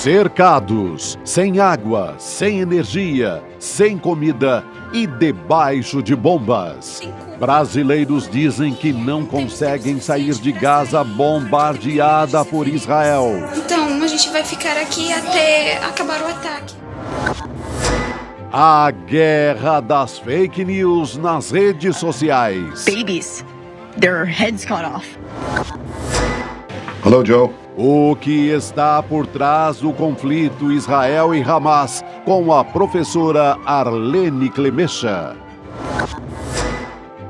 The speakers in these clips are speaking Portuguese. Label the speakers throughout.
Speaker 1: Cercados, sem água, sem energia, sem comida e debaixo de bombas. Brasileiros dizem que não conseguem sair de Gaza bombardeada por Israel.
Speaker 2: Então, a gente vai ficar aqui até acabar o ataque.
Speaker 1: A guerra das fake news nas redes sociais.
Speaker 3: Babies, their heads cut off.
Speaker 4: Hello, Joe.
Speaker 1: O que está por trás do conflito Israel e Hamas, com a professora Arlene Clemecha.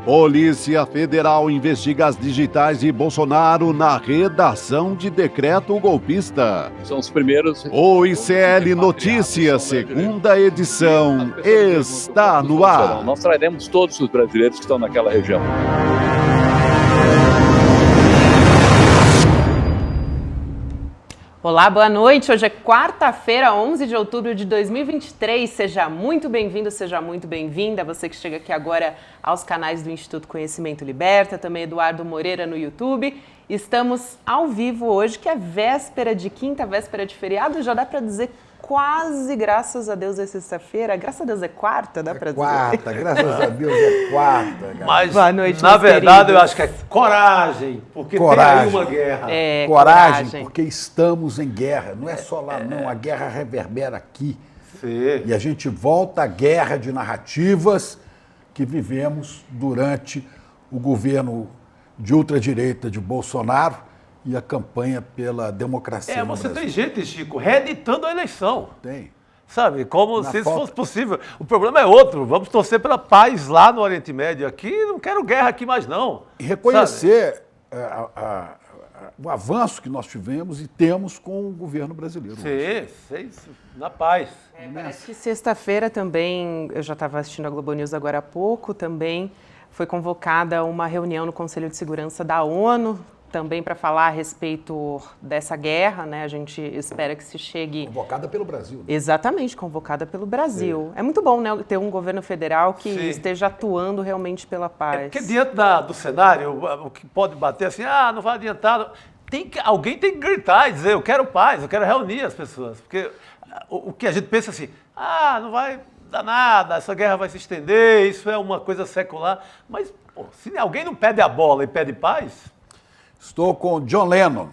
Speaker 1: Polícia Federal investiga as digitais de Bolsonaro na redação de decreto golpista.
Speaker 5: São os primeiros.
Speaker 1: O ICL Notícias, segunda edição, está no ar.
Speaker 5: Nós traremos todos os brasileiros que estão naquela região.
Speaker 6: Olá, boa noite. Hoje é quarta-feira, 11 de outubro de 2023. Seja muito bem-vindo, seja muito bem-vinda. Você que chega aqui agora aos canais do Instituto Conhecimento Liberta, também Eduardo Moreira no YouTube. Estamos ao vivo hoje, que é véspera de quinta, véspera de feriado. Já dá para dizer quase, graças a Deus, é sexta-feira. Graças a Deus é quarta, dá para dizer?
Speaker 7: Quarta, graças a Deus é quarta.
Speaker 8: Mas,
Speaker 6: boa noite,
Speaker 8: na verdade,
Speaker 6: queridos.
Speaker 8: eu acho que é coragem, porque tem aí uma guerra.
Speaker 6: É,
Speaker 7: coragem, porque estamos em guerra. Não é só lá, não. A guerra reverbera aqui.
Speaker 8: Sim.
Speaker 7: E a gente volta à guerra de narrativas que vivemos durante o governo de ultradireita de Bolsonaro e a campanha pela democracia no
Speaker 8: Você
Speaker 7: Brasil.
Speaker 8: tem gente, Chico, reeditando a eleição.
Speaker 7: Tem.
Speaker 8: Sabe, como
Speaker 7: Na
Speaker 8: se isso
Speaker 7: falta.
Speaker 8: fosse possível. O problema é outro. Vamos torcer pela paz lá no Oriente Médio. Aqui, não quero guerra aqui mais, não.
Speaker 7: E reconhecer o avanço que nós tivemos e temos com o governo brasileiro. hoje.
Speaker 8: Sim, na paz.
Speaker 6: Parece que sexta-feira também, eu já estava assistindo a Globo News agora há pouco, também foi convocada uma reunião no Conselho de Segurança da ONU, também para falar a respeito dessa guerra, né? A gente espera que se chegue...
Speaker 7: Convocada pelo Brasil. Né?
Speaker 6: Exatamente, convocada pelo Brasil. É muito bom, né, ter um governo federal que esteja atuando realmente pela paz.
Speaker 8: Porque diante do cenário, o que pode bater assim, não vai adiantar. Alguém tem que gritar e dizer, eu quero paz, eu quero reunir as pessoas. Porque o que a gente pensa assim, não vai dar nada, essa guerra vai se estender, isso é uma coisa secular. Mas, se alguém não pede a bola e pede paz...
Speaker 7: Estou com John Lennon.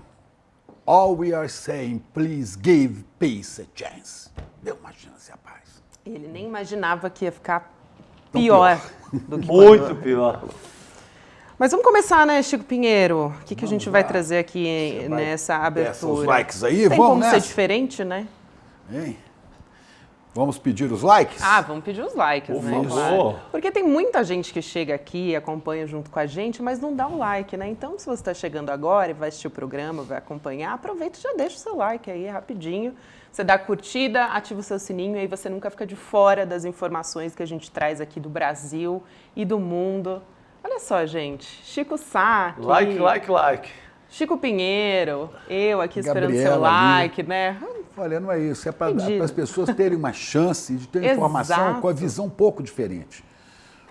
Speaker 7: All we are saying, please give peace a chance. Dê uma chance à paz.
Speaker 6: Ele nem imaginava que ia ficar pior do que
Speaker 8: muito pior.
Speaker 6: Mas vamos começar, né, Chico Pinheiro? O que a gente vai trazer aqui nessa abertura?
Speaker 7: Os likes aí,
Speaker 6: Tem
Speaker 7: vamos
Speaker 6: como
Speaker 7: nessa?
Speaker 6: ser diferente, né?
Speaker 7: Hein? Vamos pedir os likes?
Speaker 6: Vamos pedir os likes,
Speaker 8: Por
Speaker 6: né?
Speaker 8: favor.
Speaker 6: Claro. Porque tem muita gente que chega aqui, acompanha junto com a gente, mas não dá o like, né? Então, se você está chegando agora e vai assistir o programa, vai acompanhar, aproveita e já deixa o seu like aí rapidinho. Você dá curtida, ativa o seu sininho e aí você nunca fica de fora das informações que a gente traz aqui do Brasil e do mundo. Olha só, gente. Chico Sá.
Speaker 8: Like.
Speaker 6: Chico Pinheiro, eu aqui esperando
Speaker 7: Gabriela
Speaker 6: seu like, né?
Speaker 7: Olha, não é isso. É para
Speaker 6: Entendi.
Speaker 7: as pessoas terem uma chance de ter
Speaker 6: Exato.
Speaker 7: informação com a visão um pouco diferente.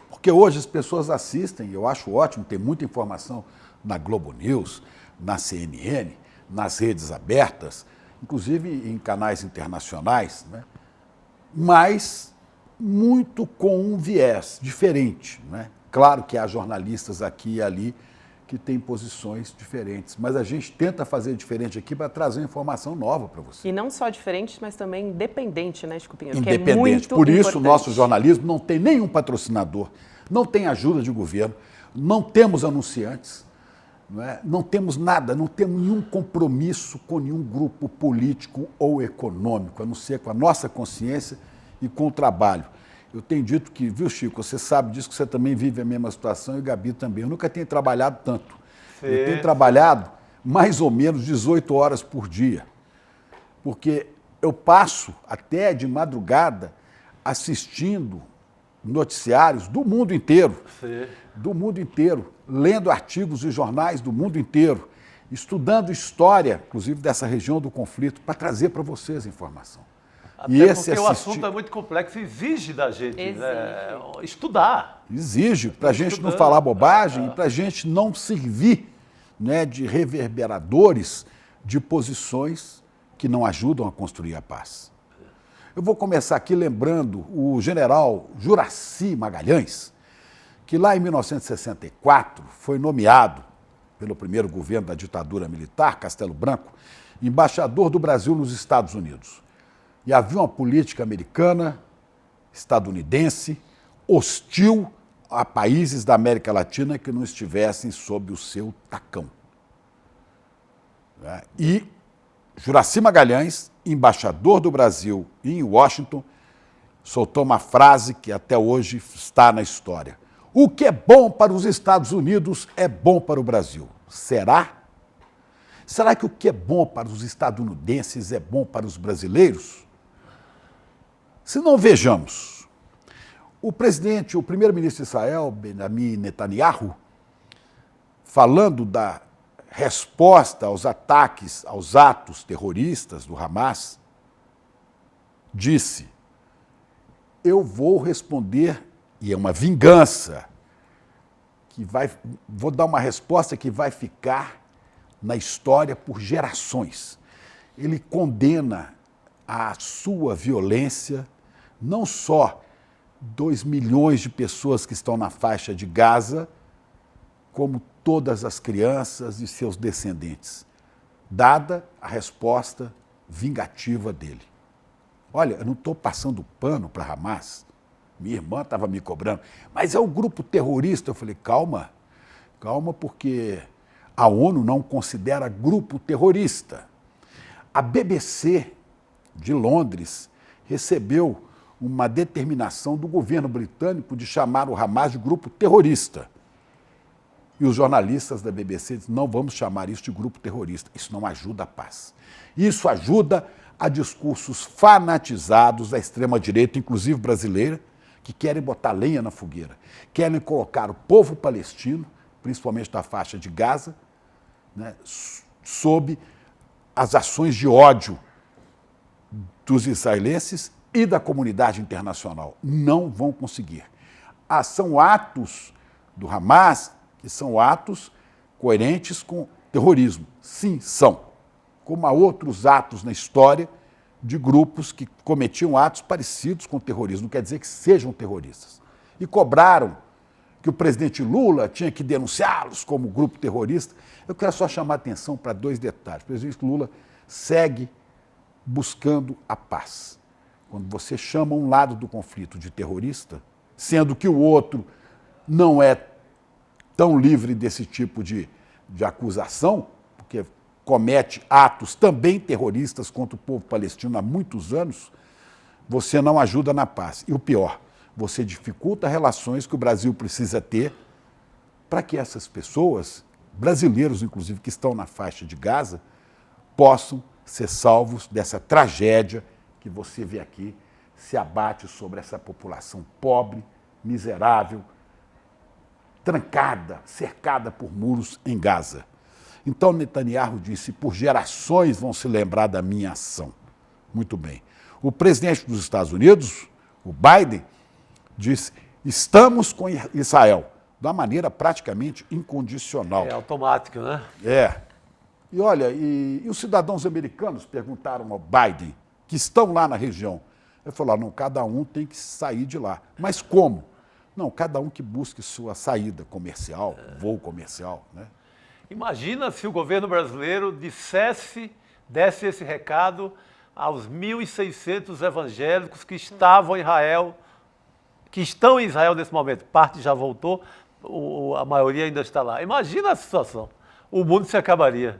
Speaker 7: Porque hoje as pessoas assistem, eu acho ótimo, tem muita informação na Globo News, na CNN, nas redes abertas, inclusive em canais internacionais, né? Mas muito com um viés diferente, né? Claro que há jornalistas aqui e ali que têm posições diferentes, mas a gente tenta fazer diferente aqui para trazer informação nova para você.
Speaker 6: E não só diferente, mas também independente, né, Chico Pinheiro? Que
Speaker 7: Independente.
Speaker 6: é muito
Speaker 7: Por isso, o
Speaker 6: importante.
Speaker 7: nosso jornalismo não tem nenhum patrocinador, não tem ajuda de governo, não temos anunciantes, não temos nada, não temos nenhum compromisso com nenhum grupo político ou econômico, a não ser com a nossa consciência e com o trabalho. Eu tenho dito que, viu, Chico, você sabe disso, que você também vive a mesma situação e o Gabi também. Eu nunca tenho trabalhado tanto. Eu tenho trabalhado mais ou menos 18 horas por dia, porque eu passo até de madrugada assistindo noticiários do mundo inteiro, lendo artigos e jornais do mundo inteiro, estudando história, inclusive dessa região do conflito, para trazer para vocês a informação.
Speaker 8: Até porque o assunto é muito complexo e exige da gente estudar.
Speaker 7: Exige, para a gente não falar bobagem e para a gente não servir, né, de reverberadores de posições que não ajudam a construir a paz. Eu vou começar aqui lembrando o general Juracy Magalhães, que lá em 1964 foi nomeado pelo primeiro governo da ditadura militar, Castelo Branco, embaixador do Brasil nos Estados Unidos. E havia uma política americana, estadunidense, hostil a países da América Latina que não estivessem sob o seu tacão. E Juracy Magalhães, embaixador do Brasil em Washington, soltou uma frase que até hoje está na história. O que é bom para os Estados Unidos é bom para o Brasil. Será? Será que o que é bom para os estadunidenses é bom para os brasileiros? Se não, vejamos. O primeiro-ministro de Israel, Benjamin Netanyahu, falando da resposta aos ataques, aos atos terroristas do Hamas, disse: eu vou responder, e é uma vingança, vou dar uma resposta que vai ficar na história por gerações. Ele condena a sua violência, não só 2 milhões de pessoas que estão na faixa de Gaza, como todas as crianças e seus descendentes, dada a resposta vingativa dele. Olha, eu não estou passando pano para Hamas, minha irmã estava me cobrando, mas é um grupo terrorista. Eu falei, calma, porque a ONU não considera grupo terrorista. A BBC de Londres recebeu uma determinação do governo britânico de chamar o Hamas de grupo terrorista. E os jornalistas da BBC dizem, não vamos chamar isso de grupo terrorista. Isso não ajuda a paz. Isso ajuda a discursos fanatizados da extrema-direita, inclusive brasileira, que querem botar lenha na fogueira. Querem colocar o povo palestino, principalmente da faixa de Gaza, né, sob as ações de ódio dos israelenses e da comunidade internacional. Não vão conseguir. São atos do Hamas que são atos coerentes com terrorismo. Sim, são. Como há outros atos na história de grupos que cometiam atos parecidos com terrorismo. Não quer dizer que sejam terroristas. E cobraram que o presidente Lula tinha que denunciá-los como grupo terrorista. Eu quero só chamar a atenção para 2 detalhes. O presidente Lula segue buscando a paz. Quando você chama um lado do conflito de terrorista, sendo que o outro não é tão livre desse tipo de acusação, porque comete atos também terroristas contra o povo palestino há muitos anos, você não ajuda na paz. E o pior, você dificulta relações que o Brasil precisa ter para que essas pessoas, brasileiros inclusive, que estão na faixa de Gaza, possam ser salvos dessa tragédia que você vê aqui, se abate sobre essa população pobre, miserável, trancada, cercada por muros em Gaza. Então Netanyahu disse, por gerações vão se lembrar da minha ação. Muito bem. O presidente dos Estados Unidos, o Biden, disse, estamos com Israel, de uma maneira praticamente incondicional.
Speaker 8: É automático, né?
Speaker 7: É. E olha, e os cidadãos americanos perguntaram ao Biden, que estão lá na região. Ele falou, não, cada um tem que sair de lá. Mas como? Não, cada um que busque sua saída comercial, voo comercial, né?
Speaker 8: Imagina se o governo brasileiro desse esse recado aos 1.600 evangélicos que estavam em Israel, que estão em Israel nesse momento. Parte já voltou, a maioria ainda está lá. Imagina a situação. O mundo se acabaria.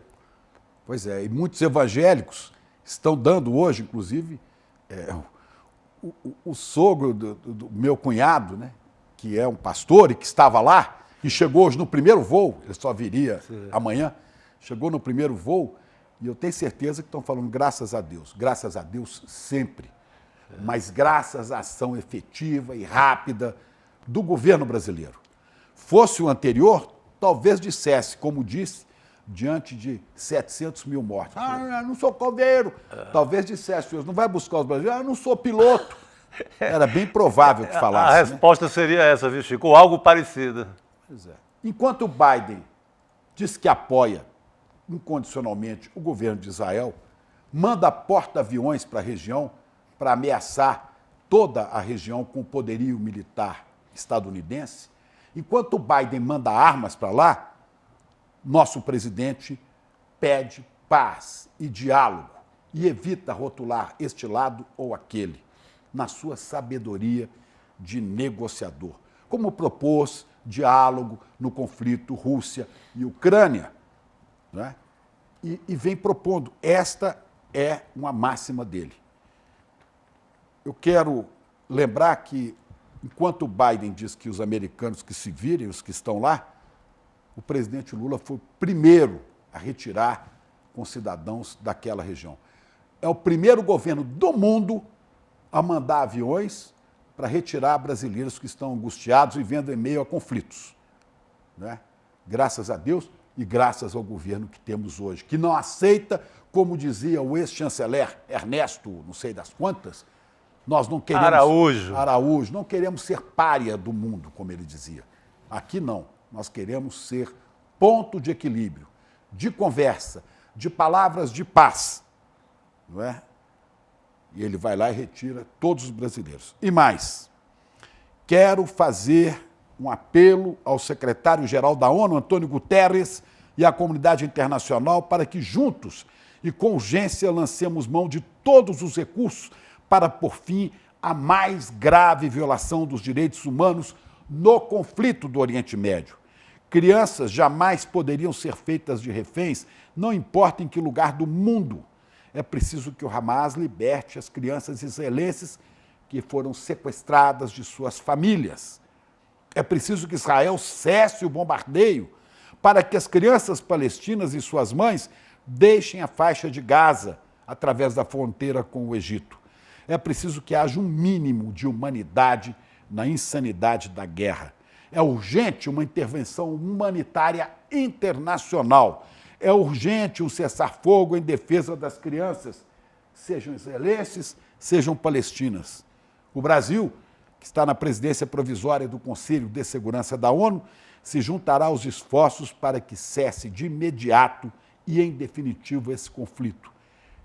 Speaker 7: Pois é, e muitos evangélicos estão dando hoje, inclusive, o sogro do meu cunhado, né, que é um pastor e que estava lá, e chegou hoje no primeiro voo, ele só viria amanhã, chegou no primeiro voo, e eu tenho certeza que estão falando graças a Deus sempre, mas graças à ação efetiva e rápida do governo brasileiro. Fosse o anterior, talvez dissesse, como disse, diante de 700 mil mortos. Eu não sou coveiro. Talvez dissesse, não vai buscar os brasileiros, eu não sou piloto. Era bem provável que falasse.
Speaker 8: A resposta seria essa, viu, Chico? Ou algo parecido.
Speaker 7: Pois é. Enquanto o Biden diz que apoia incondicionalmente o governo de Israel, manda porta-aviões para a região para ameaçar toda a região com o poderio militar estadunidense. Enquanto o Biden manda armas para lá, nosso presidente pede paz e diálogo e evita rotular este lado ou aquele, na sua sabedoria de negociador, como propôs diálogo no conflito Rússia e Ucrânia, né? E vem propondo. Esta é uma máxima dele. Eu quero lembrar que, enquanto o Biden diz que os americanos que se virem, os que estão lá, o presidente Lula foi o primeiro a retirar concidadãos daquela região. É o primeiro governo do mundo a mandar aviões para retirar brasileiros que estão angustiados e vivendo em meio a conflitos, né? Graças a Deus e graças ao governo que temos hoje, que não aceita, como dizia o ex-chanceler Ernesto, não sei das quantas, nós não queremos... Araújo, não queremos ser pária do mundo, como ele dizia. Aqui não, nós queremos ser ponto de equilíbrio, de conversa, de palavras de paz, não é? E ele vai lá e retira todos os brasileiros. E mais, quero fazer um apelo ao secretário-geral da ONU, Antônio Guterres, e à comunidade internacional para que juntos e com urgência lancemos mão de todos os recursos para pôr fim à mais grave violação dos direitos humanos no conflito do Oriente Médio. Crianças jamais poderiam ser feitas de reféns, não importa em que lugar do mundo. É preciso que o Hamas liberte as crianças israelenses que foram sequestradas de suas famílias. É preciso que Israel cesse o bombardeio para que as crianças palestinas e suas mães deixem a faixa de Gaza através da fronteira com o Egito. É preciso que haja um mínimo de humanidade na insanidade da guerra. É urgente uma intervenção humanitária internacional. É urgente um cessar-fogo em defesa das crianças, sejam israelenses, sejam palestinas. O Brasil, que está na presidência provisória do Conselho de Segurança da ONU, se juntará aos esforços para que cesse de imediato e em definitivo esse conflito.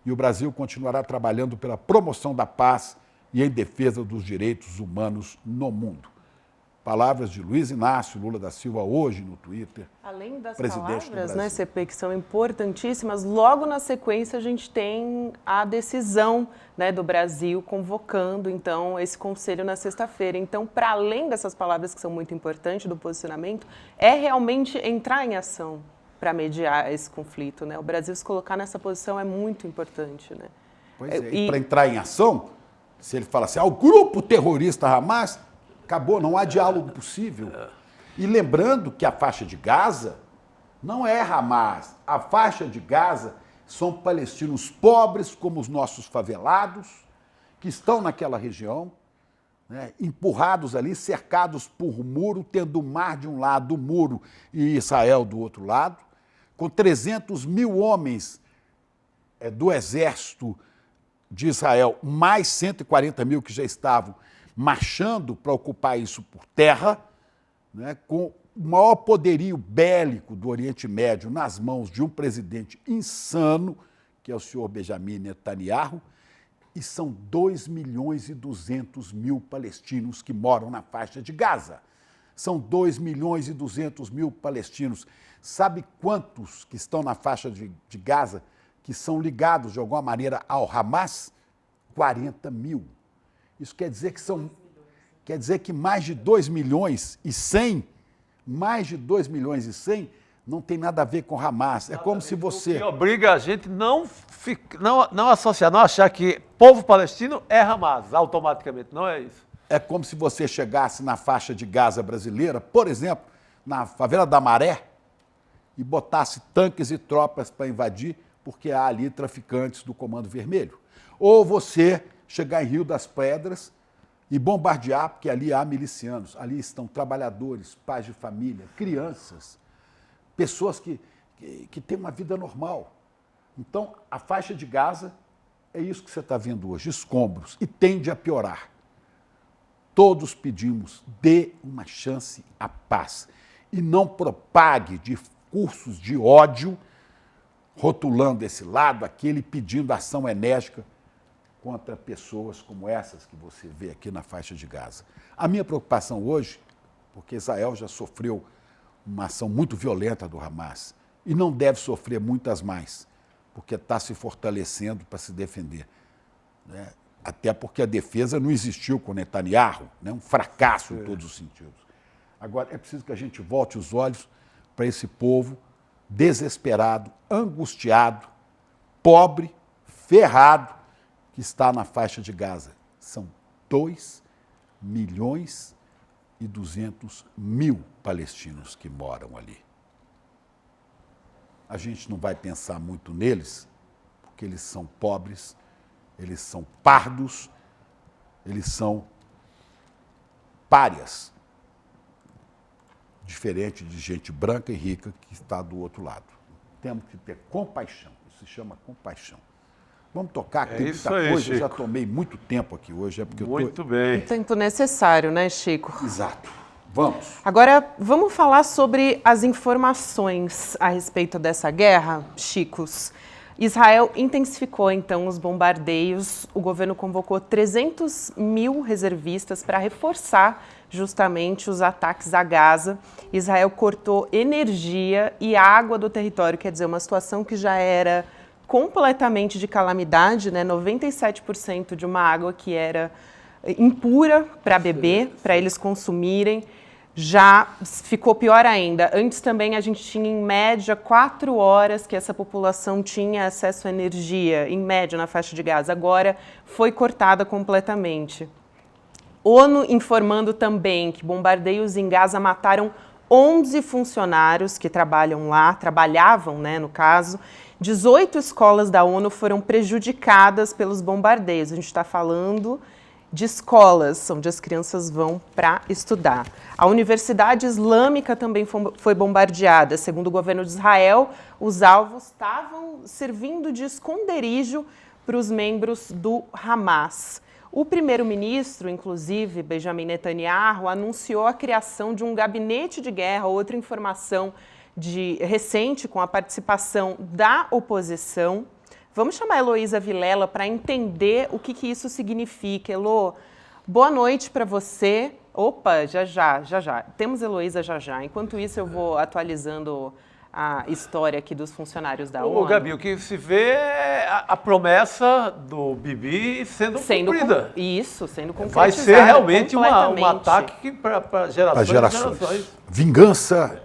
Speaker 7: E o Brasil continuará trabalhando pela promoção da paz e em defesa dos direitos humanos no mundo. Palavras de Luiz Inácio Lula da Silva hoje no Twitter.
Speaker 6: Além das
Speaker 7: presidente
Speaker 6: palavras, né, CP, que são importantíssimas, logo na sequência a gente tem a decisão, né, do Brasil convocando, então, esse conselho na sexta-feira. Então, para além dessas palavras que são muito importantes do posicionamento, é realmente entrar em ação para mediar esse conflito, né? O Brasil se colocar nessa posição é muito importante, né?
Speaker 7: Pois é, e para entrar em ação, se ele fala assim, o grupo terrorista Hamas... Acabou, não há diálogo possível. E lembrando que a faixa de Gaza não é Hamas. A faixa de Gaza são palestinos pobres, como os nossos favelados, que estão naquela região, né, empurrados ali, cercados por muro, tendo o mar de um lado, o muro, e Israel do outro lado, com 300 mil homens do exército de Israel, mais 140 mil que já estavam marchando para ocupar isso por terra, né, com o maior poderio bélico do Oriente Médio nas mãos de um presidente insano, que é o senhor Benjamin Netanyahu, e são 2.200.000 palestinos que moram na faixa de Gaza. São 2.200.000 palestinos. Sabe quantos que estão na faixa de Gaza que são ligados de alguma maneira ao Hamas? 40 mil. Isso quer dizer que mais de 2 milhões e 100, não tem nada a ver com Hamas. É como se você...
Speaker 8: O que obriga a gente não associar, não achar que povo palestino é Hamas, automaticamente, não é isso.
Speaker 7: É como se você chegasse na faixa de Gaza brasileira, por exemplo, na favela da Maré, e botasse tanques e tropas para invadir, porque há ali traficantes do Comando Vermelho. Ou você chegar em Rio das Pedras e bombardear, porque ali há milicianos, ali estão trabalhadores, pais de família, crianças, pessoas que têm uma vida normal. Então, a faixa de Gaza é isso que você está vendo hoje, escombros, e tende a piorar. Todos pedimos, dê uma chance à paz e não propague discursos de ódio rotulando esse lado, aquele, pedindo ação enérgica contra pessoas como essas que você vê aqui na faixa de Gaza. A minha preocupação hoje, porque Israel já sofreu uma ação muito violenta do Hamas e não deve sofrer muitas mais, porque está se fortalecendo para se defender, né? Até porque a defesa não existiu com Netanyahu, né? Um fracasso em todos os sentidos. Agora, é preciso que a gente volte os olhos para esse povo desesperado, angustiado, pobre, ferrado, que está na faixa de Gaza. São 2.200.000 palestinos que moram ali. A gente não vai pensar muito neles, porque eles são pobres, eles são pardos, eles são párias, diferente de gente branca e rica que está do outro lado. Temos que ter compaixão, isso se chama compaixão. Vamos tocar aqui muita coisa, Chico. Eu já tomei muito tempo aqui hoje. Porque
Speaker 8: muito bem.
Speaker 6: O tempo necessário, né, Chico?
Speaker 7: Exato. Vamos.
Speaker 6: Agora, vamos falar sobre as informações a respeito dessa guerra, Chicos. Israel intensificou, então, os bombardeios. O governo convocou 300.000 reservistas para reforçar justamente os ataques a Gaza. Israel cortou energia e água do território, quer dizer, uma situação que já era completamente de calamidade, né? 97% de uma água que era impura para beber, para eles consumirem, já ficou pior ainda. Antes também a gente tinha, em média, 4 horas que essa população tinha acesso à energia, em média, na faixa de Gaza. Agora foi cortada completamente. ONU informando também que bombardeios em Gaza mataram 11 funcionários que trabalhavam, né, no caso. 18 escolas da ONU foram prejudicadas pelos bombardeios. A gente está falando de escolas, onde as crianças vão para estudar. A Universidade Islâmica também foi bombardeada. Segundo o governo de Israel, os alvos estavam servindo de esconderijo para os membros do Hamas. O primeiro-ministro, inclusive, Benjamin Netanyahu, anunciou a criação de um gabinete de guerra, outra informação recente com a participação da oposição. Vamos chamar a Heloísa Vilela para entender o que isso significa. Elo, boa noite para você. Opa, já. Temos Heloísa já. Enquanto isso, eu vou atualizando a história aqui dos funcionários da ONU.
Speaker 8: Gabi, o que se vê é a promessa do Bibi sendo cumprida.
Speaker 6: Isso, sendo concretizada.
Speaker 8: Vai ser realmente um ataque para gerações.
Speaker 7: Vingança.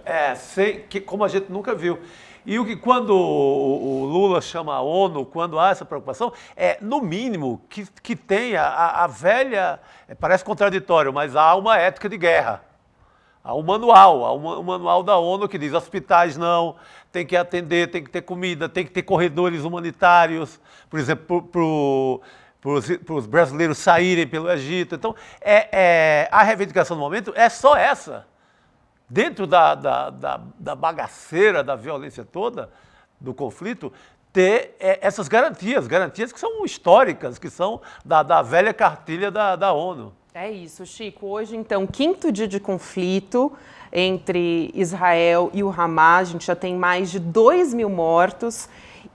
Speaker 8: Como a gente nunca viu. E quando o Lula chama a ONU, quando há essa preocupação, no mínimo, que tenha a velha, parece contraditório, mas há uma ética de guerra. Há um manual da ONU que diz hospitais não, tem que atender, tem que ter comida, tem que ter corredores humanitários, por exemplo, para os brasileiros saírem pelo Egito. Então, a reivindicação no momento é só essa. Dentro da bagaceira, da violência toda, do conflito, ter essas garantias que são históricas, que são da velha cartilha da ONU.
Speaker 6: É isso, Chico. Hoje, então, 5º dia de conflito entre Israel e o Hamas. A gente já tem mais de 2.000 mortos.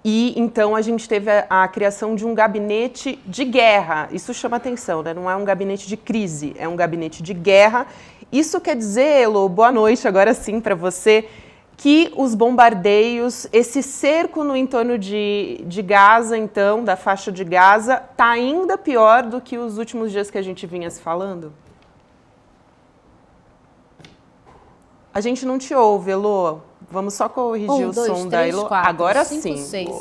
Speaker 6: E, então, a gente teve a criação de um gabinete de guerra. Isso chama atenção, né? Não é um gabinete de crise, é um gabinete de guerra. Isso quer dizer, Elo, boa noite agora sim para você, que os bombardeios, esse cerco no entorno de Gaza, então, da faixa de Gaza, está ainda pior do que os últimos dias que a gente vinha se falando? A gente não te ouve, Elo. Vamos só corrigir o som da Elo. Agora sim.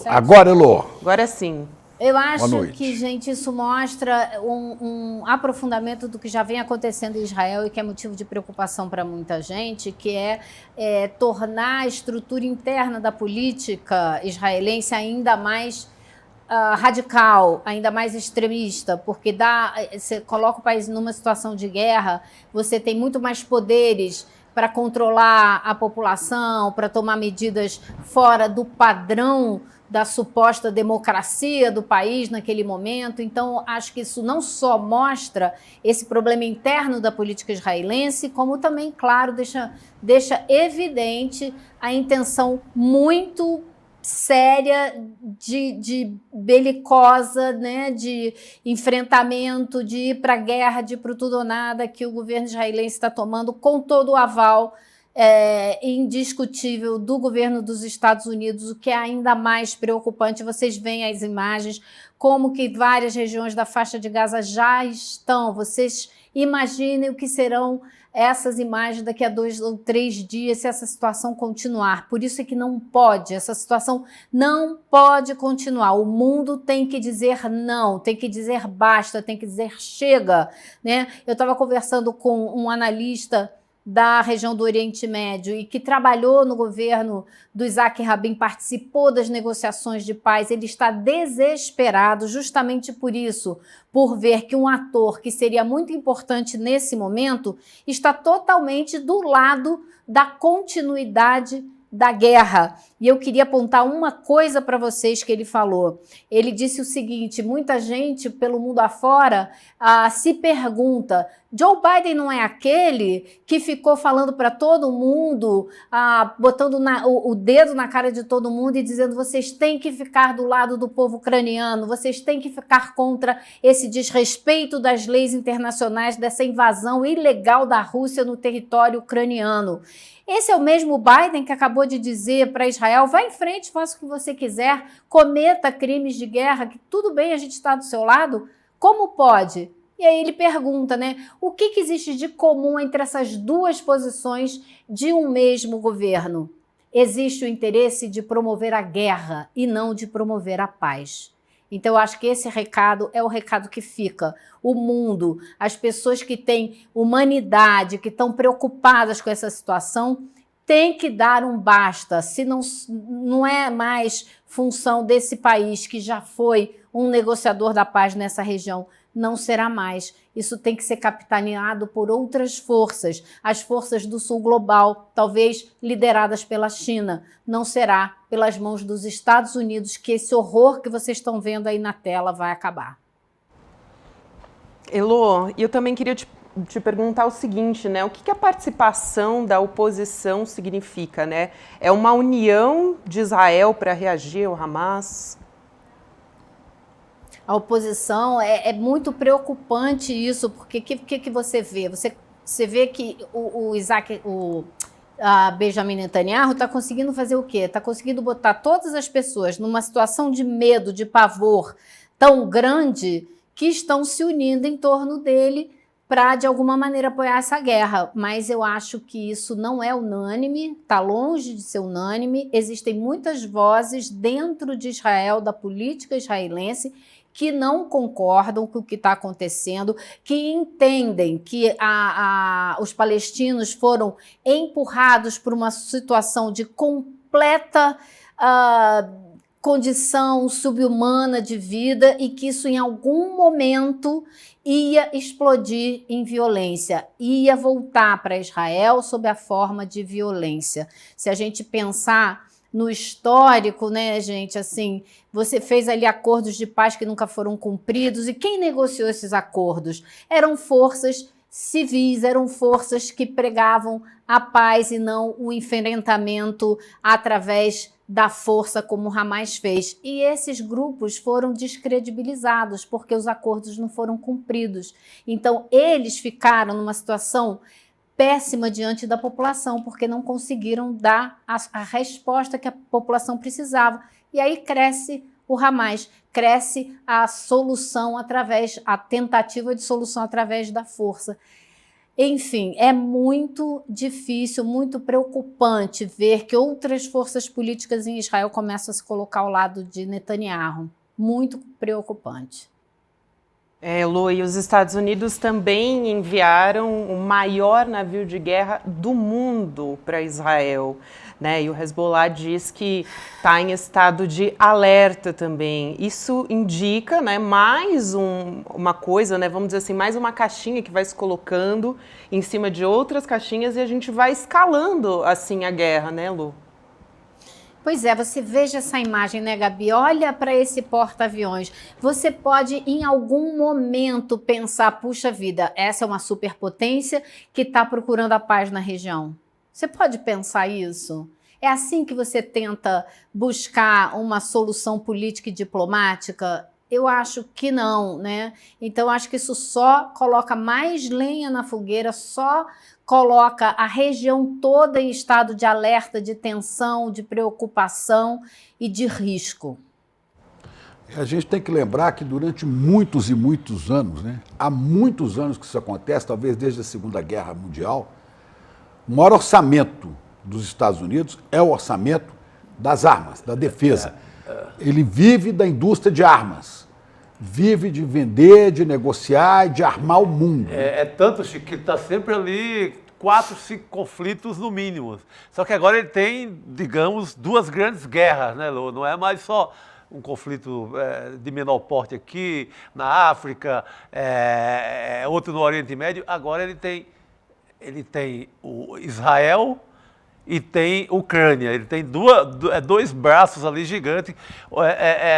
Speaker 7: Agora, Elo.
Speaker 6: Agora sim.
Speaker 4: Eu acho que, gente, isso mostra um aprofundamento do que já vem acontecendo em Israel e que é motivo de preocupação para muita gente, que é tornar a estrutura interna da política israelense ainda mais radical, ainda mais extremista, porque você coloca o país numa situação de guerra, você tem muito mais poderes para controlar a população, para tomar medidas fora do padrão da suposta democracia do país naquele momento. Então, acho que isso não só mostra esse problema interno da política israelense, como também, claro, deixa evidente a intenção muito séria de belicosa, né, de enfrentamento, de ir para a guerra, de ir para tudo ou nada, que o governo israelense está tomando com todo o aval indiscutível do governo dos Estados Unidos, o que é ainda mais preocupante. Vocês veem as imagens, como que várias regiões da faixa de Gaza já estão. Vocês imaginem o que serão essas imagens daqui a 2 ou 3 dias se essa situação continuar. Por isso é que não pode, essa situação não pode continuar. O mundo tem que dizer não, tem que dizer basta, tem que dizer chega, né? Eu estava conversando com um analista da região do Oriente Médio e que trabalhou no governo do Isaac Rabin, participou das negociações de paz. Ele está desesperado justamente por isso, por ver que um ator que seria muito importante nesse momento está totalmente do lado da continuidade da guerra. E eu queria apontar uma coisa para vocês que ele falou. Ele disse o seguinte: muita gente pelo mundo afora se pergunta, Joe Biden não é aquele que ficou falando para todo mundo, botando o dedo na cara de todo mundo e dizendo vocês têm que ficar do lado do povo ucraniano, vocês têm que ficar contra esse desrespeito das leis internacionais, dessa invasão ilegal da Rússia no território ucraniano. Esse é o mesmo Biden que acabou de dizer para Israel, vai em frente, faça o que você quiser, cometa crimes de guerra, que tudo bem, a gente está do seu lado. Como pode? E aí ele pergunta, né, o que existe de comum entre essas duas posições de um mesmo governo? Existe o interesse de promover a guerra e não de promover a paz. Então, eu acho que esse recado é o recado que fica. O mundo, as pessoas que têm humanidade, que estão preocupadas com essa situação, têm que dar um basta. Se não é mais função desse país, que já foi um negociador da paz nessa região, não será mais. Isso tem que ser capitaneado por outras forças, as forças do Sul Global, talvez lideradas pela China. Não será pelas mãos dos Estados Unidos que esse horror que vocês estão vendo aí na tela vai acabar.
Speaker 6: Elô, eu também queria te perguntar o seguinte, né? O que a participação da oposição significa, né? É uma união de Israel para reagir ao Hamas?
Speaker 4: A oposição, é muito preocupante isso, porque o que você vê? Você vê que o Benjamin Netanyahu está conseguindo fazer o quê? Está conseguindo botar todas as pessoas numa situação de medo, de pavor tão grande que estão se unindo em torno dele para, de alguma maneira, apoiar essa guerra. Mas eu acho que isso não é unânime, está longe de ser unânime. Existem muitas vozes dentro de Israel, da política israelense, que não concordam com o que está acontecendo, que entendem que os palestinos foram empurrados por uma situação de completa condição subhumana de vida e que isso em algum momento ia explodir em violência, ia voltar para Israel sob a forma de violência. Se a gente pensar no histórico, né, gente, assim, você fez ali acordos de paz que nunca foram cumpridos, e quem negociou esses acordos? Eram forças civis, eram forças que pregavam a paz e não o enfrentamento através da força como o Hamas fez. E esses grupos foram descredibilizados porque os acordos não foram cumpridos. Então, eles ficaram numa situação péssima diante da população, porque não conseguiram dar a resposta que a população precisava. E aí cresce o Hamas, cresce a solução a tentativa de solução através da força. Enfim, é muito difícil, muito preocupante ver que outras forças políticas em Israel começam a se colocar ao lado de Netanyahu. Muito preocupante.
Speaker 6: Elô, e os Estados Unidos também enviaram o maior navio de guerra do mundo para Israel, né? E o Hezbollah diz que está em estado de alerta também. Isso indica, né, mais uma coisa, né, vamos dizer assim, mais uma caixinha que vai se colocando em cima de outras caixinhas e a gente vai escalando assim a guerra, né, Lu?
Speaker 4: Pois é, você veja essa imagem, né, Gabi? Olha para esse porta-aviões. Você pode, em algum momento, pensar, puxa vida, essa é uma superpotência que está procurando a paz na região. Você pode pensar isso? É assim que você tenta buscar uma solução política e diplomática? Eu acho que não, né? Então, acho que isso só coloca mais lenha na fogueira, só coloca a região toda em estado de alerta, de tensão, de preocupação e de risco.
Speaker 7: A gente tem que lembrar que durante muitos e muitos anos, né, há muitos anos que isso acontece, talvez desde a Segunda Guerra Mundial, o maior orçamento dos Estados Unidos é o orçamento das armas, da defesa. Ele vive da indústria de armas, vive de vender, de negociar e de armar o mundo.
Speaker 8: É tanto, Chico, que ele está sempre ali 4, 5 conflitos no mínimo. Só que agora ele tem, digamos, 2 grandes guerras, né, Lô? Não é mais só um conflito de menor porte aqui, na África, outro no Oriente Médio. Agora ele tem o Israel e tem Ucrânia. Ele tem 2 braços ali gigantes,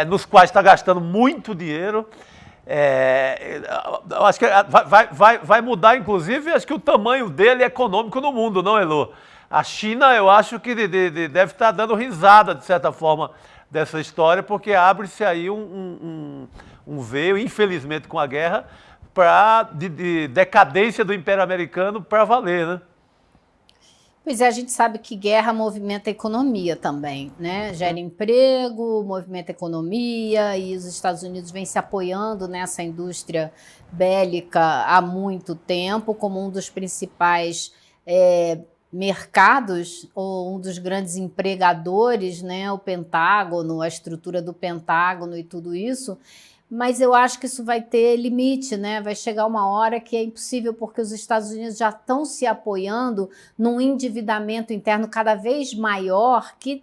Speaker 8: nos quais está gastando muito dinheiro. Eu acho que vai mudar, inclusive, acho que o tamanho dele econômico no mundo, não, Elô? A China, eu acho que deve estar dando risada, de certa forma, dessa história, porque abre-se aí um veio, infelizmente com a guerra, de decadência do Império Americano para valer, né?
Speaker 4: Pois é, a gente sabe que guerra movimenta a economia também, né? Gera emprego, movimenta a economia, e os Estados Unidos vêm se apoiando nessa indústria bélica há muito tempo como um dos principais mercados, ou um dos grandes empregadores, né? O Pentágono, a estrutura do Pentágono e tudo isso. Mas eu acho que isso vai ter limite, né? Vai chegar uma hora que é impossível, porque os Estados Unidos já estão se apoiando num endividamento interno cada vez maior que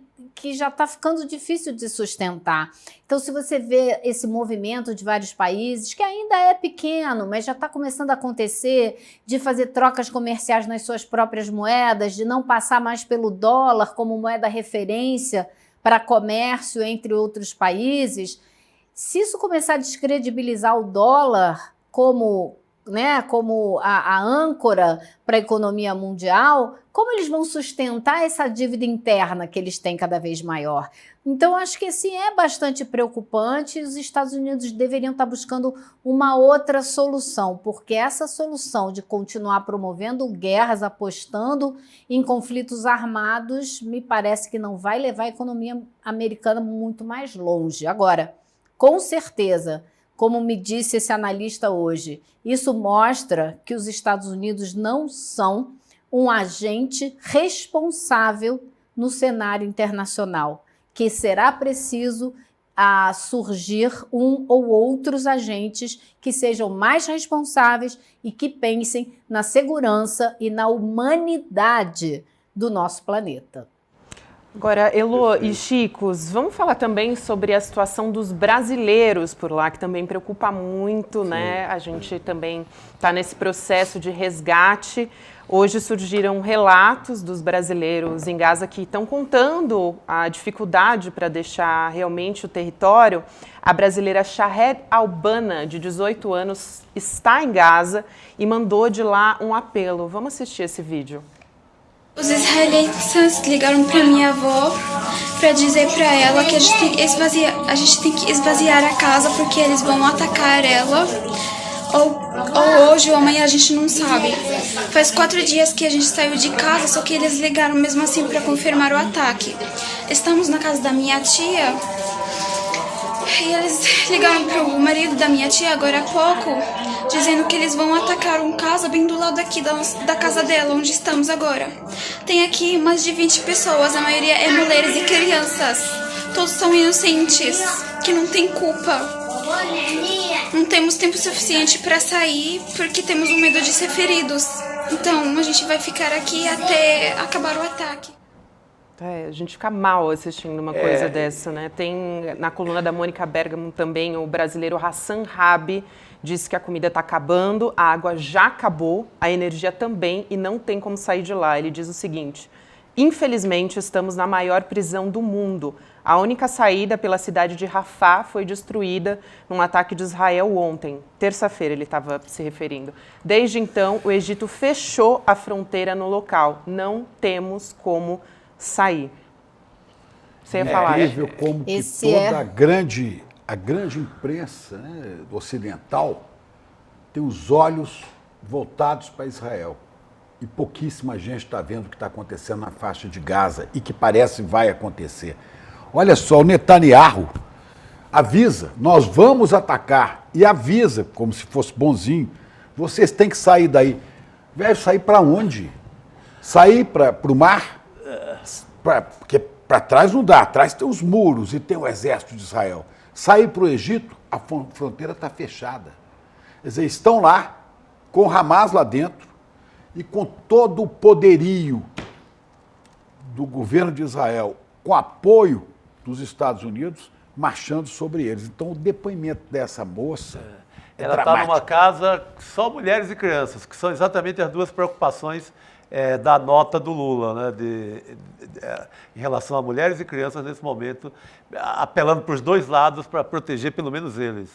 Speaker 4: já está ficando difícil de sustentar. Então, se você vê esse movimento de vários países, que ainda é pequeno, mas já está começando a acontecer, de fazer trocas comerciais nas suas próprias moedas, de não passar mais pelo dólar como moeda referência para comércio entre outros países, se isso começar a descredibilizar o dólar como a âncora para a economia mundial, como eles vão sustentar essa dívida interna que eles têm cada vez maior? Então, acho que assim, é bastante preocupante, e os Estados Unidos deveriam estar buscando uma outra solução, porque essa solução de continuar promovendo guerras, apostando em conflitos armados, me parece que não vai levar a economia americana muito mais longe. Agora, com certeza, como me disse esse analista hoje, isso mostra que os Estados Unidos não são um agente responsável no cenário internacional, que será preciso surgir um ou outros agentes que sejam mais responsáveis e que pensem na segurança e na humanidade do nosso planeta.
Speaker 6: Agora, Elô e Chicos, vamos falar também sobre a situação dos brasileiros por lá, que também preocupa muito, né? A gente também está nesse processo de resgate. Hoje surgiram relatos dos brasileiros em Gaza que estão contando a dificuldade para deixar realmente o território. A brasileira Shahed Albana, de 18 anos, está em Gaza e mandou de lá um apelo. Vamos assistir esse vídeo.
Speaker 2: Os israelenses ligaram para minha avó para dizer para ela que a gente tem que esvaziar a casa porque eles vão atacar ela. Ou hoje ou amanhã, a gente não sabe. Faz 4 dias que a gente saiu de casa, só que eles ligaram mesmo assim para confirmar o ataque. Estamos na casa da minha tia e eles ligaram para o marido da minha tia agora há pouco, dizendo que eles vão atacar uma casa bem do lado aqui da casa dela, onde estamos agora. Tem aqui mais de 20 pessoas, a maioria é mulheres e crianças. Todos são inocentes, que não têm culpa. Não temos tempo suficiente para sair, porque temos um medo de ser feridos. Então, a gente vai ficar aqui até acabar o ataque.
Speaker 6: A gente fica mal assistindo uma coisa dessa, né? Tem na coluna da Mônica Bergamo também o brasileiro Hassan Rabi, disse que a comida está acabando, a água já acabou, a energia também e não tem como sair de lá. Ele diz o seguinte: infelizmente estamos na maior prisão do mundo. A única saída pela cidade de Rafah foi destruída num ataque de Israel ontem, terça-feira ele estava se referindo. Desde então, o Egito fechou a fronteira no local. Não temos como sair. Você ia falar.
Speaker 7: É incrível como que toda a grande imprensa, né, ocidental tem os olhos voltados para Israel. E pouquíssima gente está vendo o que está acontecendo na faixa de Gaza e que parece vai acontecer. Olha só, o Netanyahu avisa, nós vamos atacar, e avisa, como se fosse bonzinho, vocês têm que sair daí. Velho, sair para onde? Sair para o mar? Porque para trás não dá, atrás tem os muros e tem o exército de Israel. Sair para o Egito, a fronteira está fechada. Quer dizer, estão lá, com o Hamas lá dentro, e com todo o poderio do governo de Israel, com apoio dos Estados Unidos, marchando sobre eles. Então, o depoimento dessa moça
Speaker 8: ela está numa casa só mulheres e crianças, que são exatamente as duas preocupações da nota do Lula, né, em relação a mulheres e crianças nesse momento, apelando para os dois lados para proteger pelo menos eles.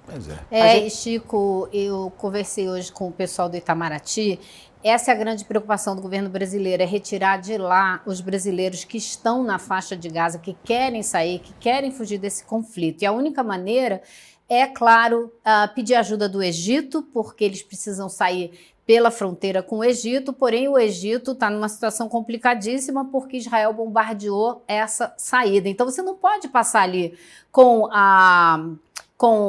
Speaker 7: Pois é.
Speaker 4: Chico, eu conversei hoje com o pessoal do Itamaraty. Essa é a grande preocupação do governo brasileiro, é retirar de lá os brasileiros que estão na faixa de Gaza, que querem sair, que querem fugir desse conflito. E a única maneira é, claro, pedir ajuda do Egito, porque eles precisam sair pela fronteira com o Egito, porém o Egito está numa situação complicadíssima porque Israel bombardeou essa saída. Então você não pode passar ali com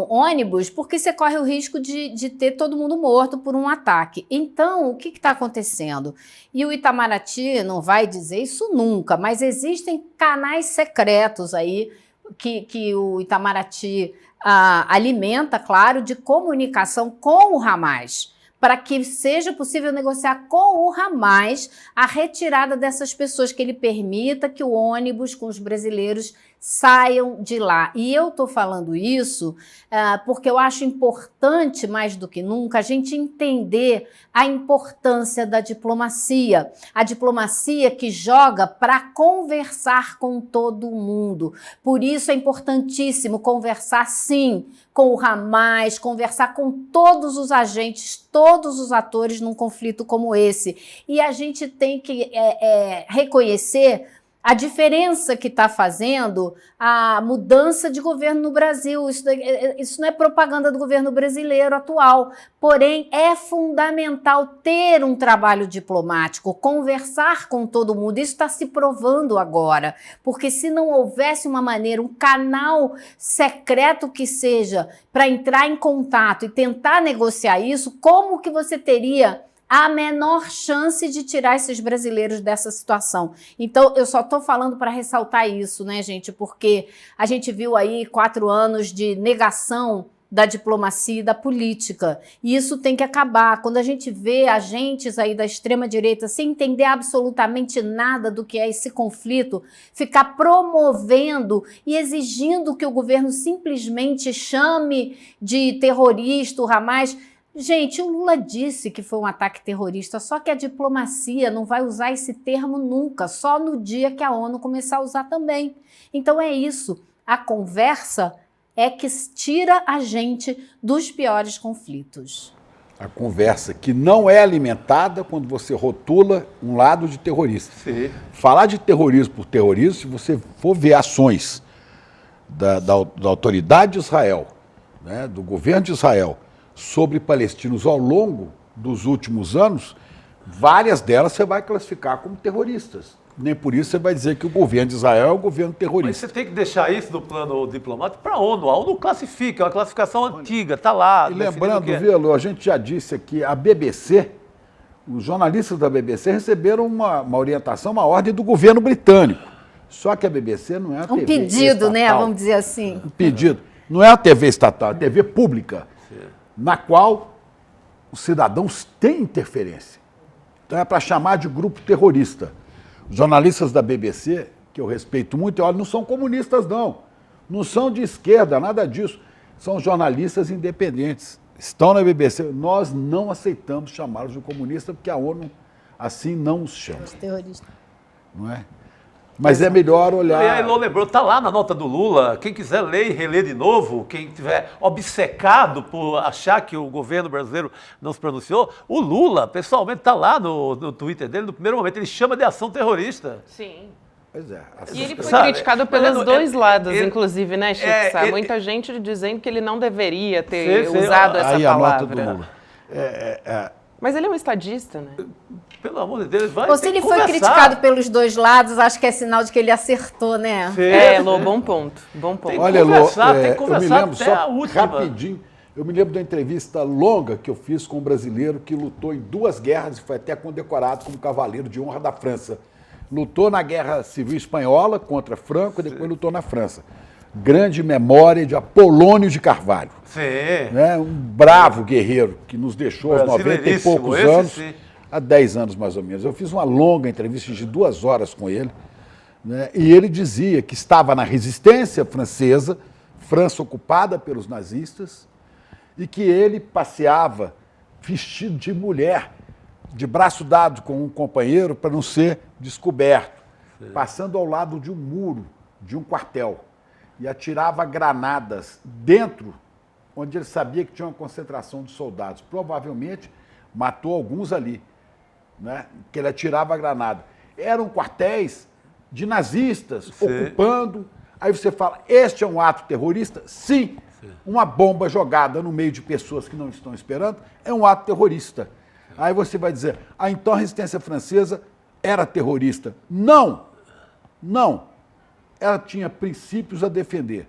Speaker 4: ônibus, porque você corre o risco de ter todo mundo morto por um ataque. Então, o que está acontecendo? E o Itamaraty não vai dizer isso nunca, mas existem canais secretos aí que o Itamaraty alimenta, claro, de comunicação com o Hamas, para que seja possível negociar com o Hamas a retirada dessas pessoas, que ele permita que o ônibus com os brasileiros saiam de lá. E eu estou falando isso porque eu acho importante, mais do que nunca, a gente entender a importância da diplomacia. A diplomacia que joga para conversar com todo mundo. Por isso é importantíssimo conversar, sim, com o Hamas, conversar com todos os agentes, todos os atores num conflito como esse. E a gente tem que reconhecer a diferença que está fazendo a mudança de governo no Brasil. Isso não é propaganda do governo brasileiro atual, porém é fundamental ter um trabalho diplomático, conversar com todo mundo. Isso está se provando agora, porque se não houvesse uma maneira, um canal secreto que seja para entrar em contato e tentar negociar isso, como que você teria a menor chance de tirar esses brasileiros dessa situação? Então, eu só estou falando para ressaltar isso, né, gente? Porque a gente viu aí 4 anos de negação da diplomacia e da política. E isso tem que acabar. Quando a gente vê agentes aí da extrema-direita sem entender absolutamente nada do que é esse conflito, ficar promovendo e exigindo que o governo simplesmente chame de terrorista o Hamas. Gente, o Lula disse que foi um ataque terrorista, só que a diplomacia não vai usar esse termo nunca, só no dia que a ONU começar a usar também. Então é isso, a conversa é que tira a gente dos piores conflitos.
Speaker 7: A conversa que não é alimentada quando você rotula um lado de terrorista.
Speaker 8: Sim.
Speaker 7: Falar de terrorismo por terrorismo, se você for ver ações da autoridade de Israel, né, do governo de Israel, sobre palestinos ao longo dos últimos anos, várias delas você vai classificar como terroristas. Nem por isso você vai dizer que o governo de Israel é um governo terrorista.
Speaker 8: Mas você tem que deixar isso no plano diplomático para a ONU. A ONU classifica, é uma classificação antiga, está lá.
Speaker 7: E lembrando, Velo, a gente já disse aqui, a BBC, os jornalistas da BBC receberam uma orientação, uma ordem do governo britânico. Só que a BBC não é uma TV
Speaker 4: pedido, estatal, né? Vamos dizer assim.
Speaker 7: Um pedido. Não é uma TV estatal, é uma TV pública, na qual os cidadãos têm interferência. Então é para chamar de grupo terrorista. Os jornalistas da BBC, que eu respeito muito, olha, não são comunistas, não. Não são de esquerda, nada disso. São jornalistas independentes. Estão na BBC. Nós não aceitamos chamá-los de comunistas, porque a ONU assim não os chama.
Speaker 4: Os terroristas.
Speaker 7: Não é? Mas é melhor olhar...
Speaker 8: E aí, Lô lembrou, está lá na nota do Lula, quem quiser ler e reler de novo, quem estiver obcecado por achar que o governo brasileiro não se pronunciou, o Lula, pessoalmente, está lá no Twitter dele, no primeiro momento, ele chama de ação terrorista.
Speaker 6: Sim.
Speaker 7: Pois é.
Speaker 6: E ele foi
Speaker 8: Sabe,
Speaker 6: criticado
Speaker 8: mas
Speaker 6: pelos dois lados,
Speaker 8: ele-
Speaker 6: inclusive, né, Chico? Muita gente dizendo que ele não deveria ter
Speaker 8: Sim,
Speaker 6: usado essa
Speaker 7: Aí a nota
Speaker 6: palavra.
Speaker 7: do Lula.
Speaker 6: Mas ele é um estadista, né?
Speaker 8: Pelo amor de Deus, vai
Speaker 4: Ou se
Speaker 8: ter
Speaker 4: ele
Speaker 8: que
Speaker 4: foi
Speaker 8: conversar.
Speaker 4: criticado pelos dois lados, acho que é sinal de que ele acertou, né?
Speaker 8: Sim.
Speaker 6: Lô, bom ponto. Bom ponto.
Speaker 8: Tem
Speaker 7: Olha, Lô,
Speaker 8: conversar, tem que
Speaker 7: eu me
Speaker 8: conversar
Speaker 7: lembro,
Speaker 8: até
Speaker 7: só
Speaker 8: a última.
Speaker 7: rapidinho, eu me lembro da entrevista longa que eu fiz com um brasileiro que lutou em 2 guerras e foi até condecorado como Cavaleiro de Honra da França. Lutou na Guerra Civil Espanhola contra Franco e depois lutou na França. Grande memória de Apolônio de Carvalho.
Speaker 8: Sim.
Speaker 7: Né? Um bravo guerreiro que nos deixou aos 90 e
Speaker 8: Brasileiríssimo,
Speaker 7: poucos
Speaker 8: esse
Speaker 7: anos,
Speaker 8: sim.
Speaker 7: há 10 anos mais ou menos. Eu fiz uma longa entrevista de 2 horas com ele, né? E ele dizia que estava na resistência francesa, França ocupada pelos nazistas, e que ele passeava vestido de mulher, de braço dado com um companheiro para não ser descoberto, passando ao lado de um muro, de um quartel, e atirava granadas dentro, onde ele sabia que tinha uma concentração de soldados. Provavelmente matou alguns ali, né? Que ele atirava a granada. Eram quartéis de nazistas ocupando. Aí você fala, este é um ato terrorista? Sim. Uma bomba jogada no meio de pessoas que não estão esperando é um ato terrorista. Aí você vai dizer, então a resistência francesa era terrorista. Não, não. Ela tinha princípios a defender.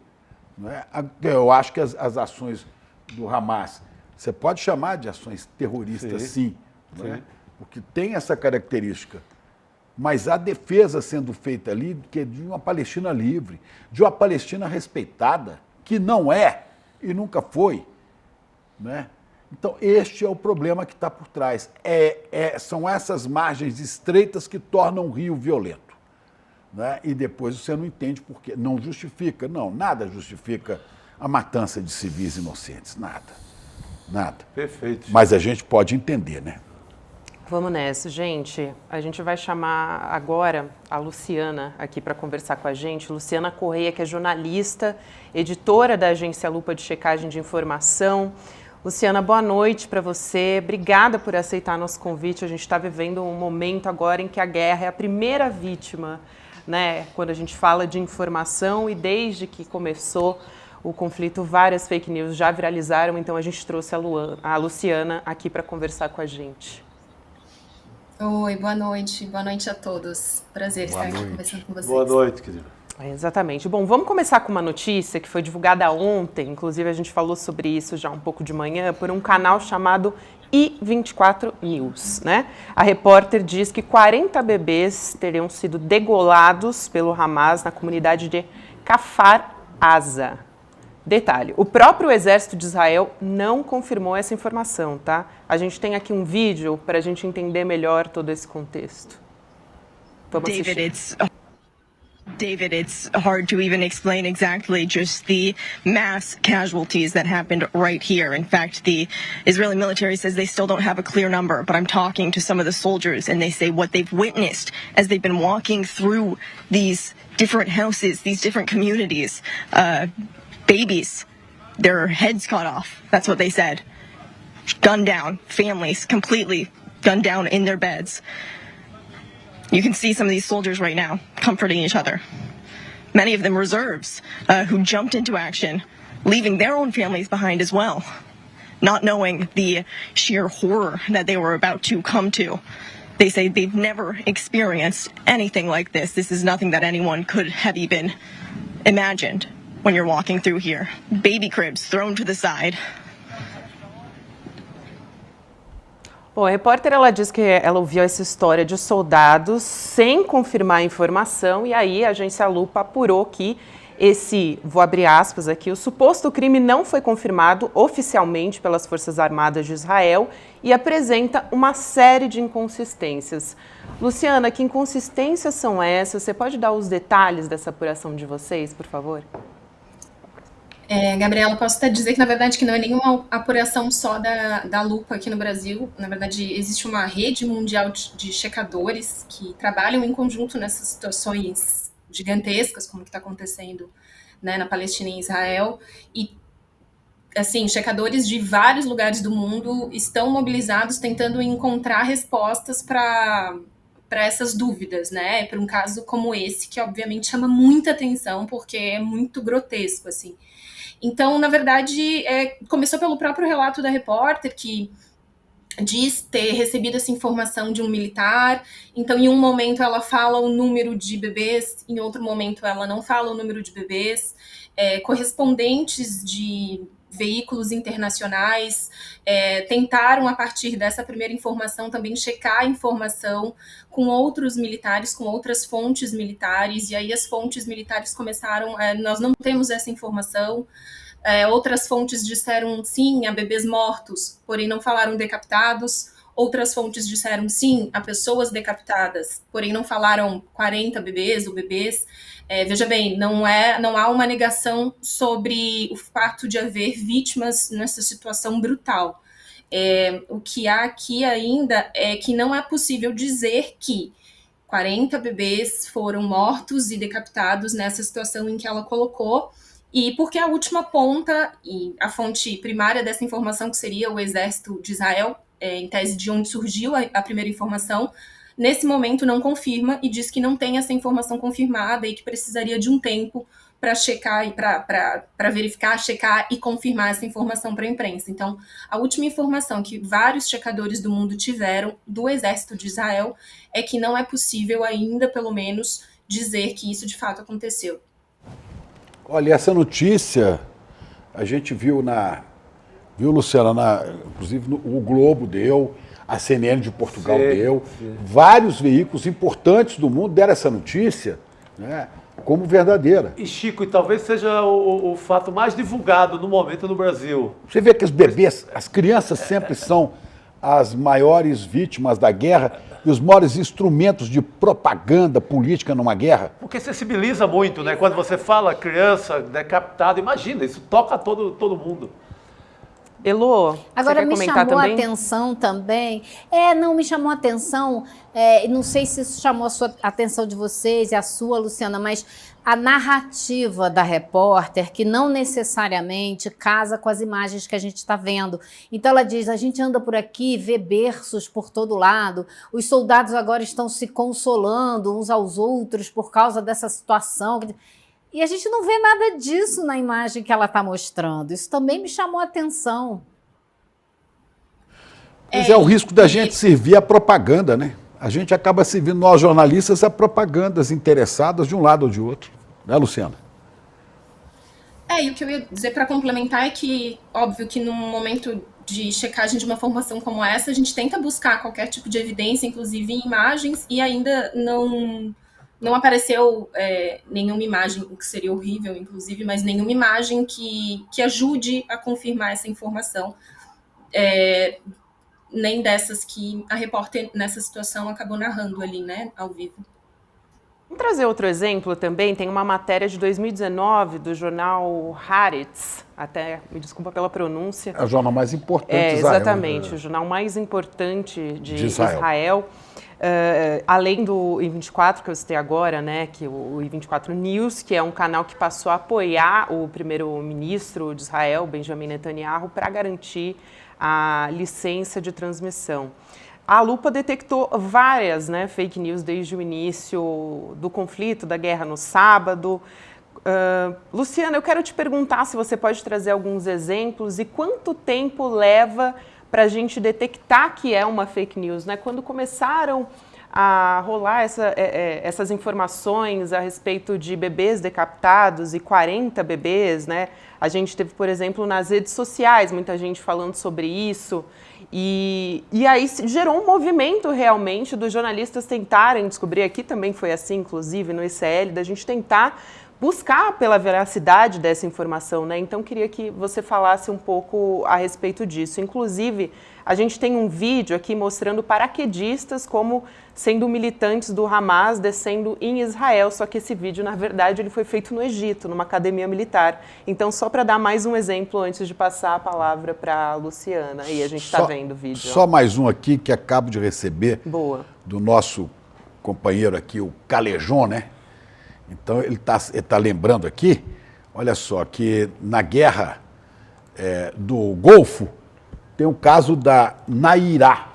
Speaker 7: Não é? Eu acho que as ações do Hamas, você pode chamar de ações terroristas, sim, não é? Porque tem essa característica. Mas a defesa sendo feita ali que é de uma Palestina livre, de uma Palestina respeitada, que não é e nunca foi. Né? Então, este é o problema que está por trás. São essas margens estreitas que tornam o rio violento. Né? E depois você não entende por quê. Não justifica, não, nada justifica a matança de civis inocentes, nada, nada.
Speaker 8: Perfeito.
Speaker 7: Mas a gente pode entender, né?
Speaker 6: Vamos nessa, gente. A gente vai chamar agora a Luciana aqui para conversar com a gente. Luciana Correia, que é jornalista, editora da agência Lupa de Checagem de Informação. Luciana, boa noite para você. Obrigada por aceitar nosso convite. A gente está vivendo um momento agora em que a guerra é a primeira vítima, né? Quando a gente fala de informação, e desde que começou o conflito, várias fake news já viralizaram. Então a gente trouxe a Luciana aqui para conversar com a gente.
Speaker 9: Oi, boa noite a todos. Prazer estar aqui conversando com vocês.
Speaker 8: Boa noite, querida.
Speaker 6: Exatamente. Bom, vamos começar com uma notícia que foi divulgada ontem, inclusive a gente falou sobre isso já um pouco de manhã, por um canal chamado I24 News, né? A repórter diz que 40 bebês teriam sido degolados pelo Hamas na comunidade de Kfar Aza. Detalhe, o próprio exército de Israel não confirmou essa informação, tá? A gente tem aqui um vídeo para a gente entender melhor todo esse contexto. Vamos assistir.
Speaker 3: David, it's hard to even explain exactly just the mass casualties that happened right here. In fact, the Israeli military says they still don't have a clear number, but I'm talking to some of the soldiers and they say what they've witnessed as they've been walking through these different houses, these different communities, babies, their heads cut off. That's what they said. Gunned down, families completely gunned down in their beds. You can see some of these soldiers right now comforting each other. Many of them reserves who jumped into action, leaving their own families behind as well, not knowing the sheer horror that they were about to come to. They say they've never experienced anything like this. This is nothing that anyone could have even imagined when you're walking through here. Baby cribs thrown to the side.
Speaker 6: Bom, a repórter, ela diz que ela ouviu essa história de soldados sem confirmar a informação, e aí a agência Lupa apurou que esse, vou abrir aspas aqui, o suposto crime não foi confirmado oficialmente pelas Forças Armadas de Israel e apresenta uma série de inconsistências. Luciana, que inconsistências são essas? Você pode dar os detalhes dessa apuração de vocês, por favor?
Speaker 9: Gabriela, posso até dizer que, na verdade, que não é nenhuma apuração só da Lupa aqui no Brasil. Na verdade, existe uma rede mundial de checadores que trabalham em conjunto nessas situações gigantescas, como que está acontecendo, né, na Palestina e em Israel. E, assim, checadores de vários lugares do mundo estão mobilizados tentando encontrar respostas para essas dúvidas, né? Para um caso como esse, que obviamente chama muita atenção, porque é muito grotesco, assim. Então, na verdade, começou pelo próprio relato da repórter, que diz ter recebido essa informação de um militar. Então, em um momento ela fala o número de bebês, em outro momento ela não fala o número de bebês. Correspondentes de veículos internacionais tentaram, a partir dessa primeira informação, também checar a informação com outros militares, com outras fontes militares, e aí as fontes militares começaram, nós não temos essa informação. Outras fontes disseram sim, há bebês mortos, porém não falaram decapitados. Outras fontes disseram sim, há pessoas decapitadas, porém não falaram 40 bebês ou bebês. Veja bem, não há uma negação sobre o fato de haver vítimas nessa situação brutal. O que há aqui ainda é que não é possível dizer que 40 bebês foram mortos e decapitados nessa situação em que ela colocou, e porque a última ponta e a fonte primária dessa informação, que seria o Exército de Israel, em tese de onde surgiu a primeira informação, nesse momento não confirma e diz que não tem essa informação confirmada e que precisaria de um tempo para checar e para verificar, checar e confirmar essa informação para a imprensa. Então, a última informação que vários checadores do mundo tiveram do Exército de Israel é que não é possível ainda, pelo menos, dizer que isso de fato aconteceu.
Speaker 7: Olha, essa notícia a gente viu Luciana, inclusive o Globo deu, a CNN de Portugal deu, vários veículos importantes do mundo deram essa notícia, né, como verdadeira.
Speaker 8: E Chico, e talvez seja o fato mais divulgado no momento no Brasil.
Speaker 7: Você vê que os bebês, as crianças sempre são as maiores vítimas da guerra e os maiores instrumentos de propaganda política numa guerra.
Speaker 8: Porque sensibiliza muito, né? Quando você fala criança decapitada, imagina, isso toca todo mundo.
Speaker 6: Elô,
Speaker 4: agora
Speaker 6: você quer
Speaker 4: me
Speaker 6: comentar
Speaker 4: chamou a
Speaker 6: também?
Speaker 4: atenção também. Não me chamou a atenção. Não sei se isso chamou a atenção de vocês e a sua, Luciana, mas a narrativa da repórter, que não necessariamente casa com as imagens que a gente está vendo. Então ela diz: a gente anda por aqui, vê berços por todo lado, os soldados agora estão se consolando uns aos outros por causa dessa situação. E a gente não vê nada disso na imagem que ela está mostrando. Isso também me chamou a atenção.
Speaker 7: Mas é o risco da gente servir a propaganda, né? A gente acaba servindo, nós jornalistas, a propagandas interessadas de um lado ou de outro. Né, Luciana?
Speaker 9: E o que eu ia dizer para complementar é que, óbvio que num momento de checagem de uma formação como essa, a gente tenta buscar qualquer tipo de evidência, inclusive em imagens, e ainda não apareceu nenhuma imagem, o que seria horrível, inclusive, mas nenhuma imagem que ajude a confirmar essa informação, nem dessas que a repórter, nessa situação, acabou narrando ali, né, ao vivo.
Speaker 6: Vamos trazer outro exemplo também. Tem uma matéria de 2019 do jornal Haaretz, até me desculpa pela pronúncia.
Speaker 7: É o jornal mais importante de Israel.
Speaker 6: Exatamente, o jornal mais importante de Israel. Além do I24 que eu citei agora, né, que o I24 News, que é um canal que passou a apoiar o primeiro-ministro de Israel, Benjamin Netanyahu, para garantir a licença de transmissão. A Lupa detectou várias, né, fake news desde o início do conflito, da guerra no sábado. Luciana, eu quero te perguntar se você pode trazer alguns exemplos e quanto tempo leva para a gente detectar que é uma fake news, né? Quando começaram a rolar essas informações a respeito de bebês decapitados e 40 bebês, né? A gente teve, por exemplo, nas redes sociais, muita gente falando sobre isso. E aí gerou um movimento realmente dos jornalistas tentarem descobrir, aqui também foi assim, inclusive, no ICL, da gente tentar buscar pela veracidade dessa informação, né? Então, queria que você falasse um pouco a respeito disso. Inclusive, a gente tem um vídeo aqui mostrando paraquedistas como sendo militantes do Hamas descendo em Israel, só que esse vídeo, na verdade, ele foi feito no Egito, numa academia militar. Então, só para dar mais um exemplo antes de passar a palavra para a Luciana. Aí a gente está vendo o vídeo.
Speaker 7: Só mais um aqui que acabo de receber.
Speaker 6: Boa.
Speaker 7: Do nosso companheiro aqui, o Calejon, né? Então, ele tá lembrando aqui, olha só, que na guerra do Golfo tem o caso da Nairá.